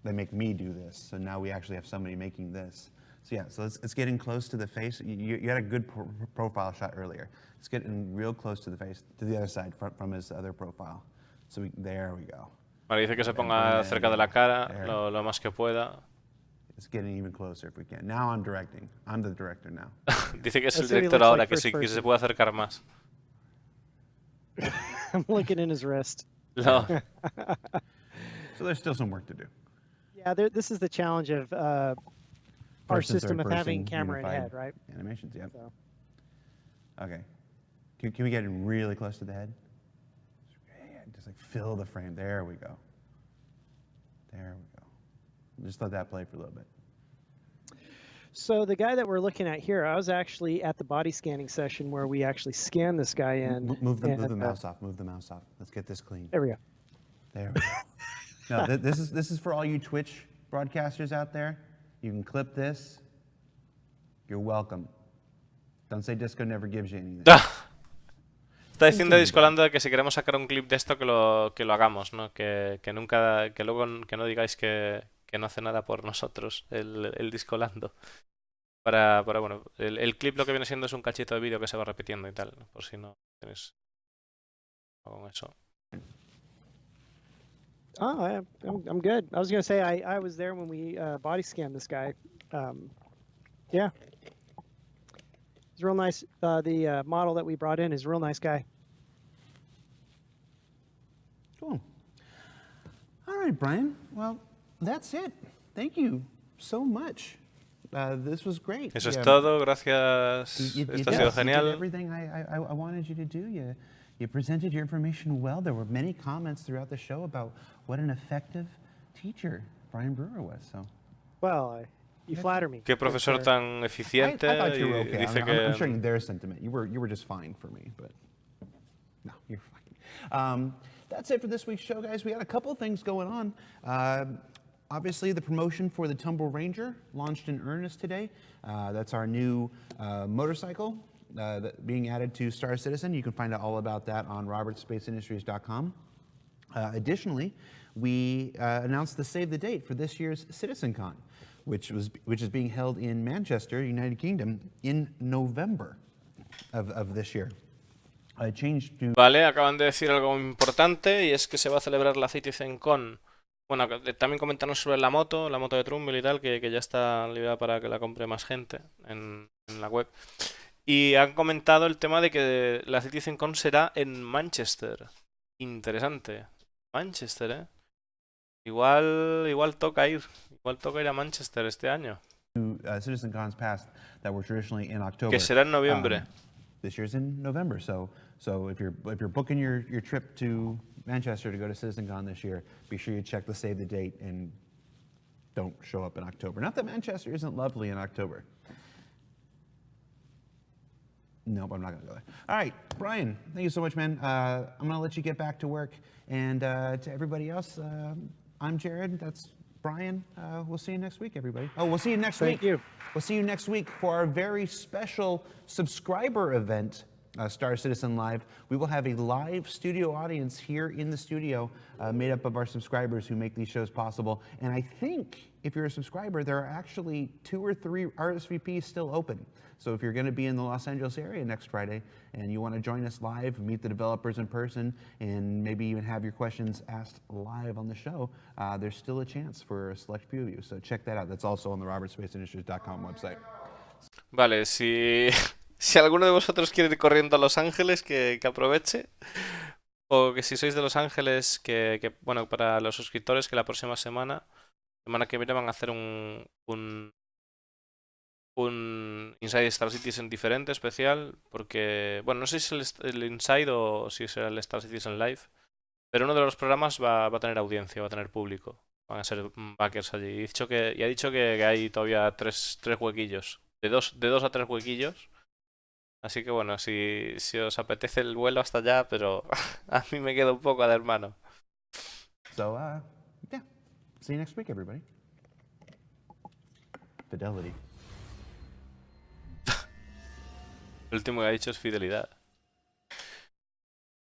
they make me do this. So now we actually have somebody making this. So yeah, so it's getting close to the face. You had a good profile shot earlier. It's getting real close to the face, to the other side from his other profile. So there we go. Vale, dice que se ponga cerca de la cara lo más que pueda. It's getting even closer if we can. Now I'm directing. I'm the director now. Dice que es el That's what he director looks ahora, like que first sí que se person. puede acercar más. I'm looking in his wrist. No. So there's still some work to do. Yeah, this is the challenge of our First and system third of having person camera in unified head, right? Animations, yeah. So Okay. Can we get it really close to the head? Yeah, just like fill the frame. There we go. There we go. Just let that play for a little bit. So the guy that we're looking at here, I was actually at the body scanning session where we actually scanned this guy in. Move the mouse off. Move the mouse off. Let's get this clean. There we go. There we go. No, this is for all you Twitch broadcasters out there. You can clip this. You're welcome. Don't say Disco never gives you anything. Está diciendo Discolando que si queremos sacar un clip de esto que lo hagamos, ¿no? Que nunca, que luego que no digáis que no hace nada por nosotros el Discolando. Bueno, el clip lo que viene siendo es un cachito de vídeo que se va repitiendo y tal, por si no tenéis con eso. Oh, I'm good. I was gonna say I was there when we body scanned this guy. Yeah, he's real nice. The model that we brought in is a real nice guy. Cool. All right, Brian. Well, that's it. Thank you so much. This was great. Eso es todo. Gracias. Esto ha sido You genial. did everything I wanted you to do. You presented your information well. There were many comments throughout the show about what an effective teacher Brian Brewer was. So. Well, you flatter me. Qué profesor tan eficiente. I thought you were y okay. dice I'm sharing their sentiment. You were just fine for me, but no, you're fine. That's it for this week's show, guys. We got a couple things going on. Obviously, the promotion for the Tumble Ranger launched in earnest today. That's our new motorcycle being added to Star Citizen. You can find out all about that on robertspaceindustries.com. Additionally, we announced the save the date for this year's CitizenCon, which is being held in Manchester, United Kingdom, in November of this year. Vale, acaban de decir algo importante y es que se va a celebrar la CitizenCon. Bueno, también comentaron sobre la moto de Trumbull y tal, que ya está liberada para que la compre más gente en la web. Y han comentado el tema de que la CitizenCon será en Manchester. Interesante. Manchester, ¿eh? Igual toca ir. Igual toca ir a Manchester este año. CitizenCons past that were traditionally in October. Que será en noviembre. This year's in November, so if you're booking your trip to Manchester to go to CitizenCon this year, be sure you check the save the date and don't show up in October. Not that Manchester isn't lovely in October. Nope, I'm not going to go there. All right, Brian, thank you so much, man. I'm going to let you get back to work. And to everybody else, I'm Jared. That's Brian. We'll see you next week, everybody. Oh, we'll see you next week. Thank you. We'll see you next week for our very special subscriber event, Star Citizen Live. We will have a live studio audience here in the studio made up of our subscribers who make these shows possible. And I think if you're a subscriber, there are actually 2 or 3 RSVPs still open. So if you're going to be in the Los Angeles area next Friday and you want to join us live, meet the developers in person, and maybe even have your questions asked live on the show, there's still a chance for a select few of you. So check that out. That's also on the robertspaceindustries.com website. Vale, si alguno de vosotros quiere ir corriendo a Los Ángeles, que aproveche. O que si sois de Los Ángeles, que bueno, para los suscriptores, que la próxima semana que viene van a hacer un Inside Star Citizen diferente, especial, porque, bueno, no sé si es el Inside o si será el Star Citizen Live, pero uno de los programas va a tener audiencia, va a tener público, van a ser backers allí. Y ha dicho que hay todavía tres huequillos, de dos a 3 huequillos, así que bueno, si os apetece el vuelo hasta allá, pero a mí me queda un poco de hermano. So, yeah. See you next week, everybody. Fidelity. El último que ha dicho es fidelidad.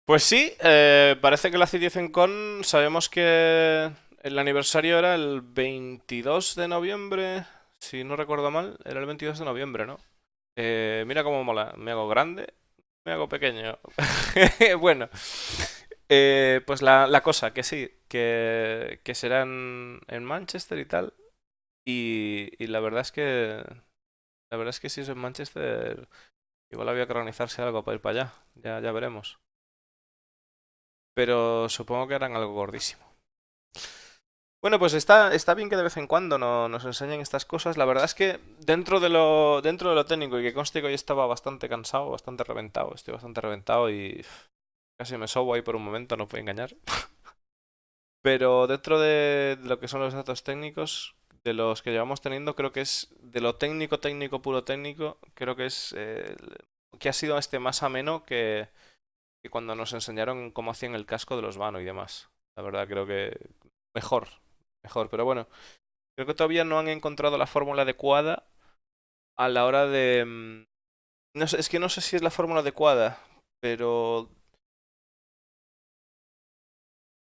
Pues sí, parece que la CitizenCon, sabemos que el aniversario era el 22 de noviembre, si no recuerdo mal, era el 22 de noviembre, ¿no? Mira cómo mola, me hago grande, me hago pequeño. Bueno, pues la cosa, que sí, que será en Manchester y tal, y la verdad es que si es en Manchester, igual había que organizarse algo para ir para allá, ya veremos. Pero supongo que harán algo gordísimo. Bueno, pues está bien que de vez en cuando nos enseñen estas cosas. La verdad es que dentro de lo técnico, y que conste que hoy estaba bastante cansado, bastante reventado, estoy bastante reventado y casi me sobo ahí por un momento, no os voy a engañar. Pero dentro de lo que son los datos técnicos, de los que llevamos teniendo, creo que es de lo técnico, técnico, puro técnico, creo que es que ha sido este más ameno que cuando nos enseñaron cómo hacían el casco de los Vano y demás. La verdad, creo que mejor, mejor. Pero bueno, creo que todavía no han encontrado la fórmula adecuada a la hora de... No sé, es que no sé si es la fórmula adecuada, pero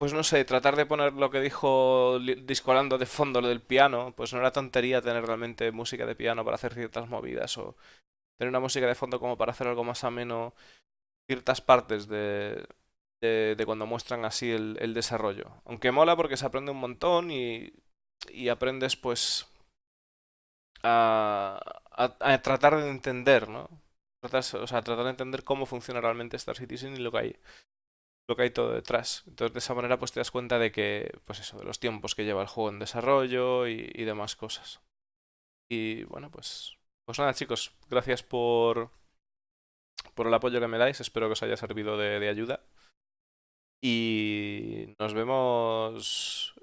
pues no sé, tratar de poner lo que dijo Discolando de fondo, lo del piano, pues no era tontería tener realmente música de piano para hacer ciertas movidas o tener una música de fondo como para hacer algo más ameno ciertas partes de cuando muestran así el desarrollo. Aunque mola porque se aprende un montón y aprendes pues a, a tratar de entender, ¿no? O sea, tratar de entender cómo funciona realmente Star Citizen y lo que hay todo detrás. Entonces, de esa manera, pues te das cuenta de que, pues eso, de los tiempos que lleva el juego en desarrollo y demás cosas. Y bueno, pues nada, chicos, gracias por el apoyo que me dais. Espero que os haya servido de ayuda. Y nos vemos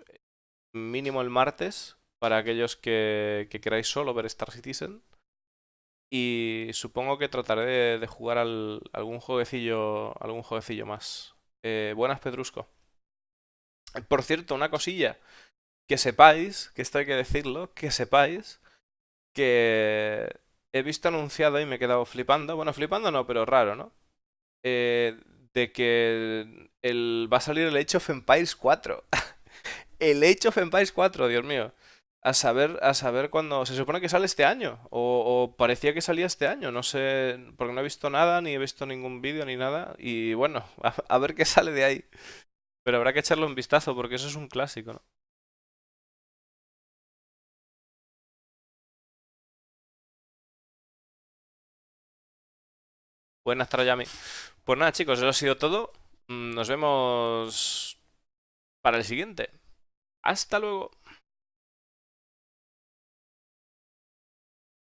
mínimo el martes para aquellos que queráis solo ver Star Citizen. Y supongo que trataré de jugar algún jueguecillo más. Buenas, Pedrusco. Por cierto, una cosilla. Que sepáis, que esto hay que decirlo, que sepáis que he visto anunciado y me he quedado flipando. Bueno, flipando no, pero raro, ¿no? Eh, de que va a salir el Age of Empires 4. El Age of Empires 4, Dios mío. A saber cuándo. Se supone que sale este año. O parecía que salía este año. No sé. Porque no he visto nada, ni he visto ningún vídeo, ni nada. Y bueno, a ver qué sale de ahí. Pero habrá que echarle un vistazo porque eso es un clásico, ¿no? Buenas, Trayami. Pues nada, chicos, eso ha sido todo. Nos vemos para el siguiente. Hasta luego.